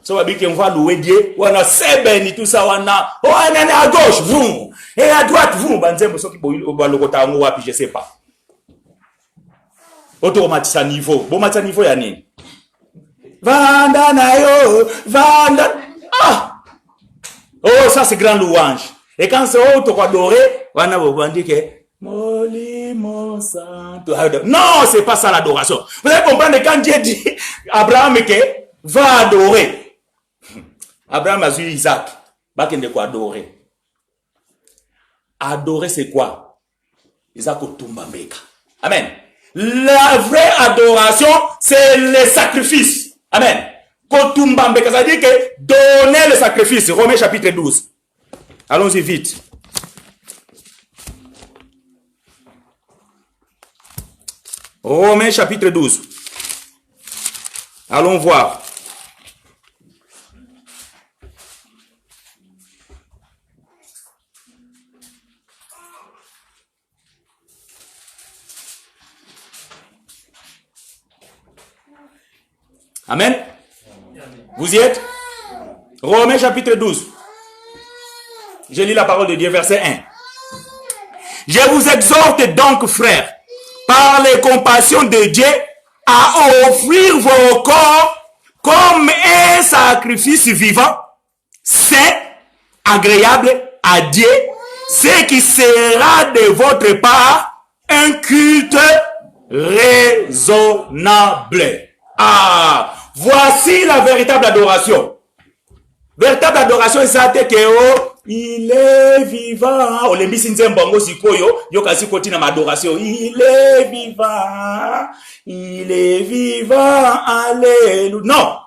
So on va louer Dieu, on a seben tout ça, on a à gauche, vous, et à droite, vous, je sais pas. Automatisation niveau, bon matin niveau yani. Vanda na yo, vanda. Ah! Oh, ça c'est grand louange. Et quand c'est autre quoi adorer, on a dit que Moli mon santo. Non, c'est pas ça l'adoration. Vous allez comprendre quand Dieu dit Abraham que va adorer. Abraham a vu Isaac. Bakende quoi adorer. Adorer c'est quoi? Isaac otumba mbeka. Amen. La vraie adoration, c'est le sacrifice. Amen. Kotumba mbeka, ça veut dire que donner le sacrifice. Romains chapitre 12. Allons-y vite. Romains chapitre 12. Allons voir. Amen. Vous y êtes? Romains chapitre 12. Je lis la parole de Dieu, verset 1. Je vous exhorte donc, frères, par les compassions de Dieu, à offrir vos corps comme un sacrifice vivant, saint, agréable à Dieu, ce qui sera de votre part un culte raisonnable. Ah, voici la véritable adoration. Véritable adoration, c'est que il est vivant. Olembi sinzembongo sikoyo, yokasi kotina adoration. Il est vivant. Il est vivant. Alléluia. Non.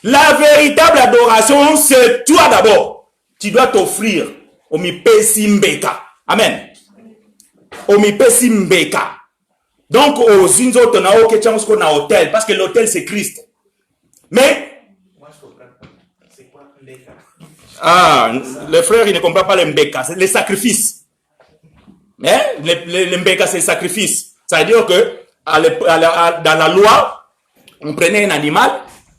La véritable adoration, c'est toi d'abord. Tu dois t'offrir. Omipesi mbeka. Amen. Omipesi mbeka. Donc, aux zinzo tonao ketchamsko na hôtel, parce que l'hôtel c'est Christ. Mais ah, les frères, ils ne comprennent pas les mbeka, c'est les sacrifices. Mais les mbeka, c'est les sacrifices. Ça veut dire que dans la loi, on prenait un animal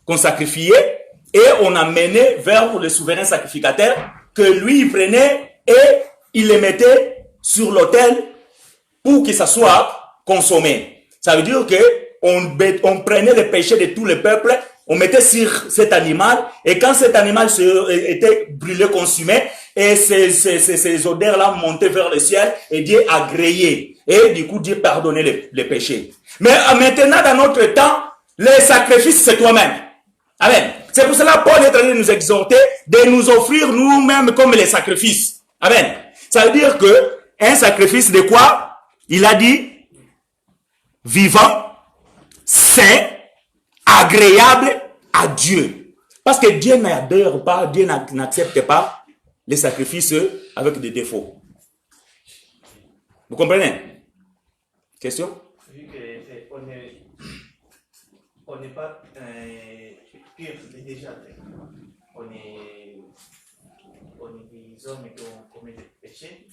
qu'on sacrifiait et on amenait vers le souverain sacrificateur que lui, il prenait et il le mettait sur l'autel pour que ça soit consommé. Ça veut dire que on prenait les péchés de tout le peuple, on mettait sur cet animal, et quand cet animal était brûlé, consumé, et ces odeurs-là montaient vers le ciel, et Dieu agréait. Et du coup, Dieu pardonnait les péchés. Mais maintenant, dans notre temps, les sacrifices, c'est toi-même. Amen. C'est pour cela Paul est en train de nous exhorter de nous offrir nous-mêmes comme les sacrifices. Amen. Ça veut dire que un sacrifice de quoi? Il a dit vivant, saint, agréable à Dieu. Parce que Dieu n'adore pas, Dieu n'accepte pas les sacrifices avec des défauts. Vous comprenez? Question? Vu qu'on n'est pas pur déjà. On est des hommes qui ont commis des péchés.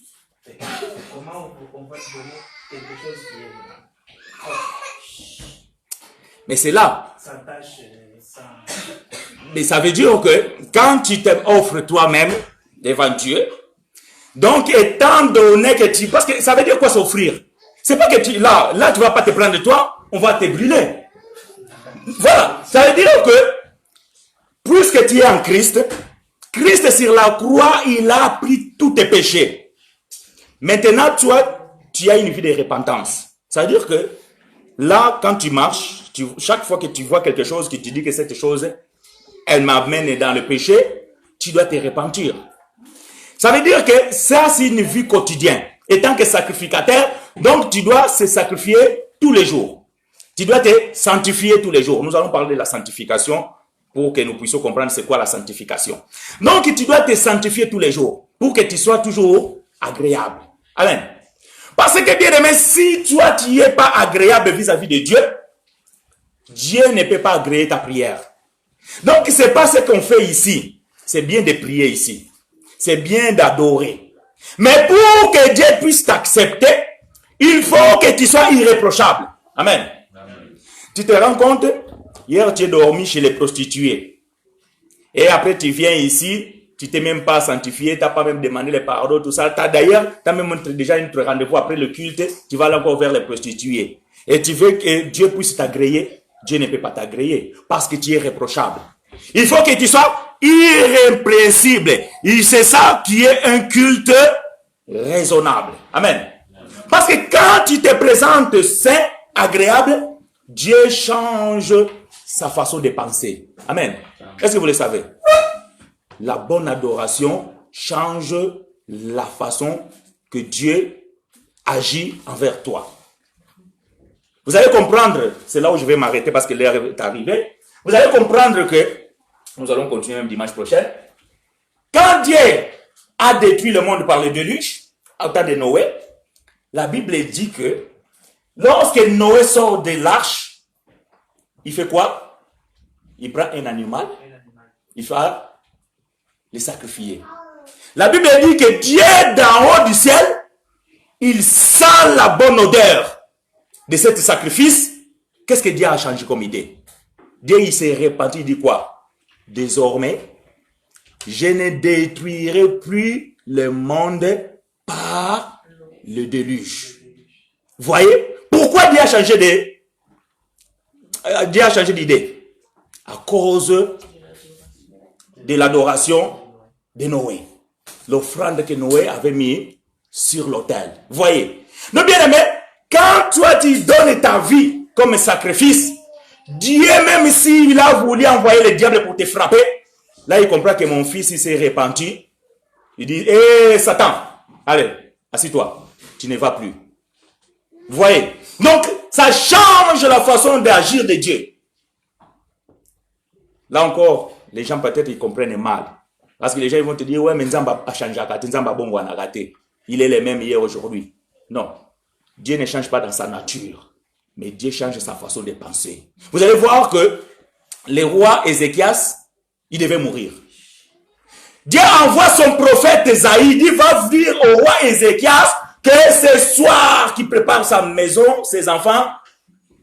Comment on va donner quelque chose qui est... Mais c'est là. Sans tâche, sans... Mais ça veut dire que quand tu t'offres toi-même devant Dieu, donc étant donné que tu... Parce que ça veut dire quoi s'offrir? C'est pas que tu... Là, tu vas pas te prendre de toi, on va te brûler. Voilà. Ça veut dire que puisque tu es en Christ, Christ sur la croix, il a pris tous tes péchés. Maintenant, toi, tu as une vie de repentance. Ça veut dire que là, quand tu marches, chaque fois que tu vois quelque chose qui te dit que cette chose, elle m'amène dans le péché, tu dois te repentir. Ça veut dire que ça, c'est une vie quotidienne. Étant que sacrificateur, donc tu dois se sacrifier tous les jours. Tu dois te sanctifier tous les jours. Nous allons parler de la sanctification pour que nous puissions comprendre c'est quoi la sanctification. Donc tu dois te sanctifier tous les jours pour que tu sois toujours agréable. Amen. Parce que bien aimé, si toi tu n'es pas agréable vis-à-vis de Dieu, Dieu ne peut pas agréer ta prière. Donc c'est pas ce qu'on fait ici. C'est bien de prier ici. C'est bien d'adorer. Mais pour que Dieu puisse t'accepter, il faut que tu sois irréprochable. Amen. Amen. Tu te rends compte? Hier, tu es dormi chez les prostituées. Et après, tu viens ici, tu t'es même pas sanctifié, tu n'as pas même demandé les pardons, tout ça. D'ailleurs, tu as même déjà un rendez-vous après le culte, tu vas encore vers les prostituées. Et tu veux que Dieu puisse t'agréer. Dieu ne peut pas t'agréer parce que tu es réprochable. Il faut que tu sois irrépréhensible. Et c'est ça qui est un culte raisonnable. Amen. Parce que quand tu te présentes saint, agréable, Dieu change sa façon de penser. Amen. Est-ce que vous le savez? La bonne adoration change la façon que Dieu agit envers toi. Vous allez comprendre, c'est là où je vais m'arrêter parce que l'heure est arrivée. Vous allez comprendre que, nous allons continuer même dimanche prochain, quand Dieu a détruit le monde par le déluge, au temps de Noé, la Bible dit que lorsque Noé sort de l'arche, il fait quoi? Il prend un animal, il va le sacrifier. La Bible dit que Dieu d'en haut du ciel, il sent la bonne odeur de cet sacrifice. Qu'est-ce que Dieu a changé comme idée? Dieu il s'est repenti, il dit quoi? Désormais, je ne détruirai plus le monde par le déluge. Voyez? Pourquoi Dieu a changé d'idée? À cause de l'adoration de Noé. L'offrande que Noé avait mis sur l'autel. Voyez? Donc bien aimé, quand toi tu donnes ta vie comme sacrifice, Dieu même s'il a voulu envoyer le diable pour te frapper, là il comprend que mon fils il s'est repenti. Il dit, hé Satan, allez, assis-toi, tu ne vas plus. Voyez? Donc, ça change la façon d'agir de Dieu. Là encore, les gens peut-être ils comprennent mal. Parce que les gens ils vont te dire, ouais, mais Nzamba a changé, Nzamba bon a raté. Il est le même hier aujourd'hui. Non. Dieu ne change pas dans sa nature. Mais Dieu change sa façon de penser. Vous allez voir que le roi Ézéchias, il devait mourir. Dieu envoie son prophète Esaïe, il va dire au roi Ézéchias que ce soir qu'il prépare sa maison, ses enfants,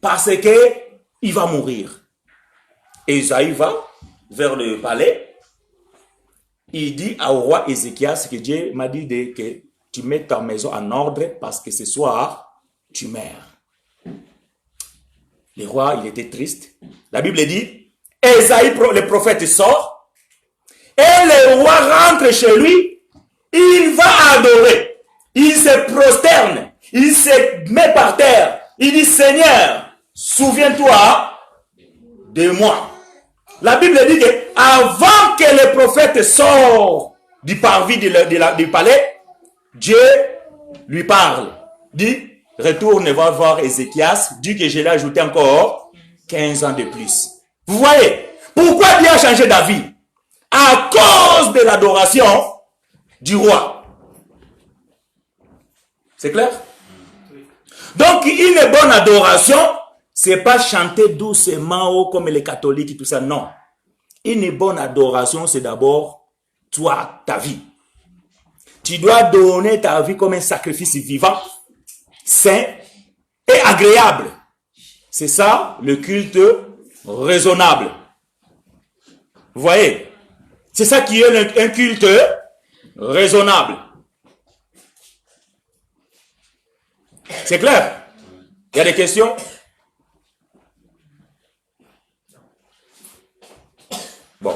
parce que il va mourir. Et Esaïe va vers le palais. Il dit au roi Ézéchias que Dieu m'a dit que tu mets ta maison en ordre parce que ce soir, tu meurs. Le roi, il était triste. La Bible dit, Ésaïe, le prophète, sort et le roi rentre chez lui. Il va adorer. Il se prosterne. Il se met par terre. Il dit, Seigneur, souviens-toi de moi. La Bible dit que avant que le prophète sorte du parvis du palais, Dieu lui parle. Dit, retourne voir Ézéchias. Dit que je l'ai ajouté encore 15 ans de plus. Vous voyez, pourquoi Dieu a changé d'avis? À cause de l'adoration du roi. C'est clair? Donc, une bonne adoration, c'est pas chanter doucement comme les catholiques et tout ça, non. Une bonne adoration, c'est d'abord toi, ta vie. Tu dois donner ta vie comme un sacrifice vivant, sain et agréable. C'est ça, le culte raisonnable. Vous voyez? C'est ça qui est un culte raisonnable. C'est clair? Il y a des questions? Bon,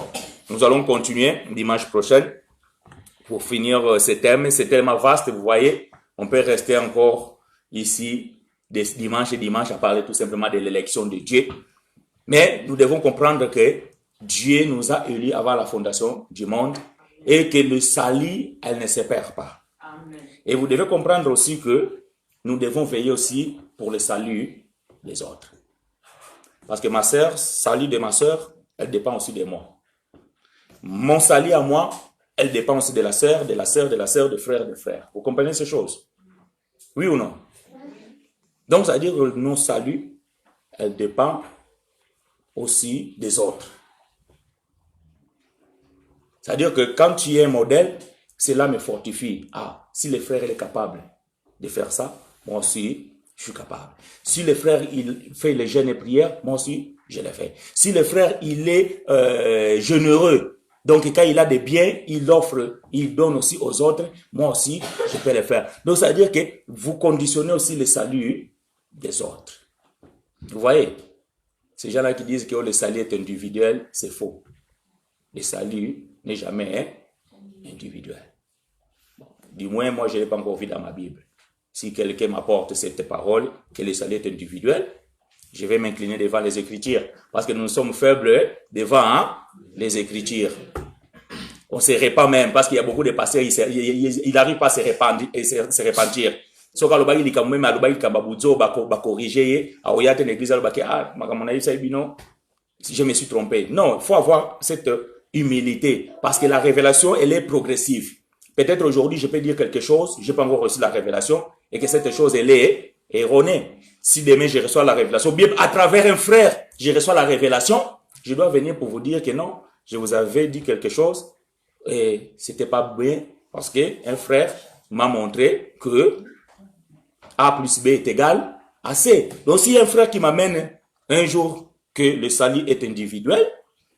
nous allons continuer dimanche prochain pour finir ce thème. C'est tellement vaste, vous voyez. On peut rester encore ici des dimanche et dimanche à parler tout simplement de l'élection de Dieu. Mais nous devons comprendre que Dieu nous a élus avant la fondation du monde et que le salut, elle ne se perd pas. Amen. Et vous devez comprendre aussi que nous devons veiller aussi pour le salut des autres. Parce que ma sœur, salut de ma sœur, elle dépend aussi de moi. Mon salut à moi, elle dépend aussi de la sœur, de la sœur, de la sœur, de frère, de frère. Vous comprenez ces choses? Oui ou non? Donc, ça veut dire que nos saluts, elle dépend aussi des autres. C'est-à-dire que quand tu es un modèle, cela me fortifie. Ah, si le frère est capable de faire ça, moi aussi, je suis capable. Si le frère, il fait les jeûnes et prières, moi aussi, je le fais. Si le frère, il est généreux, donc quand il a des biens, il offre, il donne aussi aux autres, moi aussi, je peux le faire. Donc, ça veut dire que vous conditionnez aussi le salut des autres. Vous voyez? Ces gens-là qui disent que le salut est individuel, c'est faux. Le salut n'est jamais individuel. Bon, du moins, moi, je ne l'ai pas encore vu dans ma Bible. Si quelqu'un m'apporte cette parole, que le salut est individuel, je vais m'incliner devant les Écritures. Parce que nous sommes faibles devant les Écritures. On ne se répand même, parce qu'il y a beaucoup de pasteurs, ils n'arrivent pas à se repentir. Je me suis trompé. Non, il faut avoir cette humilité. Parce que la révélation, elle est progressive. Peut-être aujourd'hui, je peux dire quelque chose, je n'ai pas encore reçu la révélation, et que cette chose, elle est erronée. Si demain, je reçois la révélation, bien à travers un frère, je reçois la révélation, je dois venir pour vous dire que non, je vous avais dit quelque chose, et c'était pas bien, parce qu'un frère m'a montré que A plus B est égal à C. Donc, si un frère qui m'amène un jour que le salut est individuel,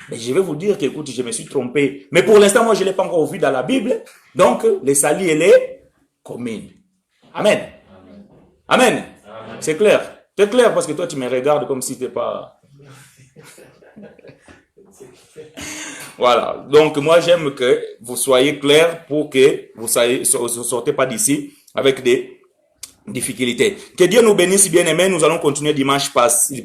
mais je vais vous dire que, écoute, je me suis trompé. Mais pour l'instant, moi, je ne l'ai pas encore vu dans la Bible. Donc, le salut, elle est commune. Amen. Amen. Amen. C'est clair. C'est clair parce que toi, tu me regardes comme si tu n'étais pas... Voilà. Donc, moi, j'aime que vous soyez clairs pour que vous ne sortez pas d'ici avec des difficultés. Que Dieu nous bénisse, bien-aimés. Nous allons continuer dimanche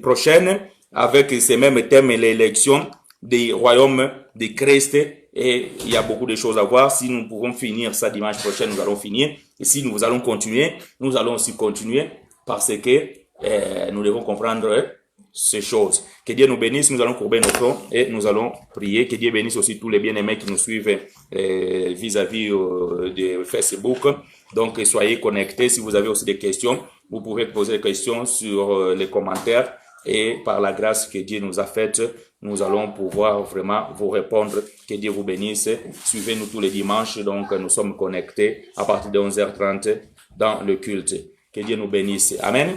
prochain avec ces mêmes thèmes et l'élection des royaumes de Christ. Et il y a beaucoup de choses à voir. Si nous pouvons finir ça dimanche prochain, nous allons finir. Et si nous allons continuer, nous allons aussi continuer parce que nous devons comprendre ces choses. Que Dieu nous bénisse. Nous allons courber nos fronts et nous allons prier. Que Dieu bénisse aussi tous les bien-aimés qui nous suivent vis-à-vis de Facebook. Donc, soyez connectés. Si vous avez aussi des questions, vous pouvez poser des questions sur les commentaires. Et par la grâce que Dieu nous a faite, nous allons pouvoir vraiment vous répondre. Que Dieu vous bénisse. Suivez-nous tous les dimanches. Donc, nous sommes connectés à partir de 11h30 dans le culte. Que Dieu nous bénisse. Amen.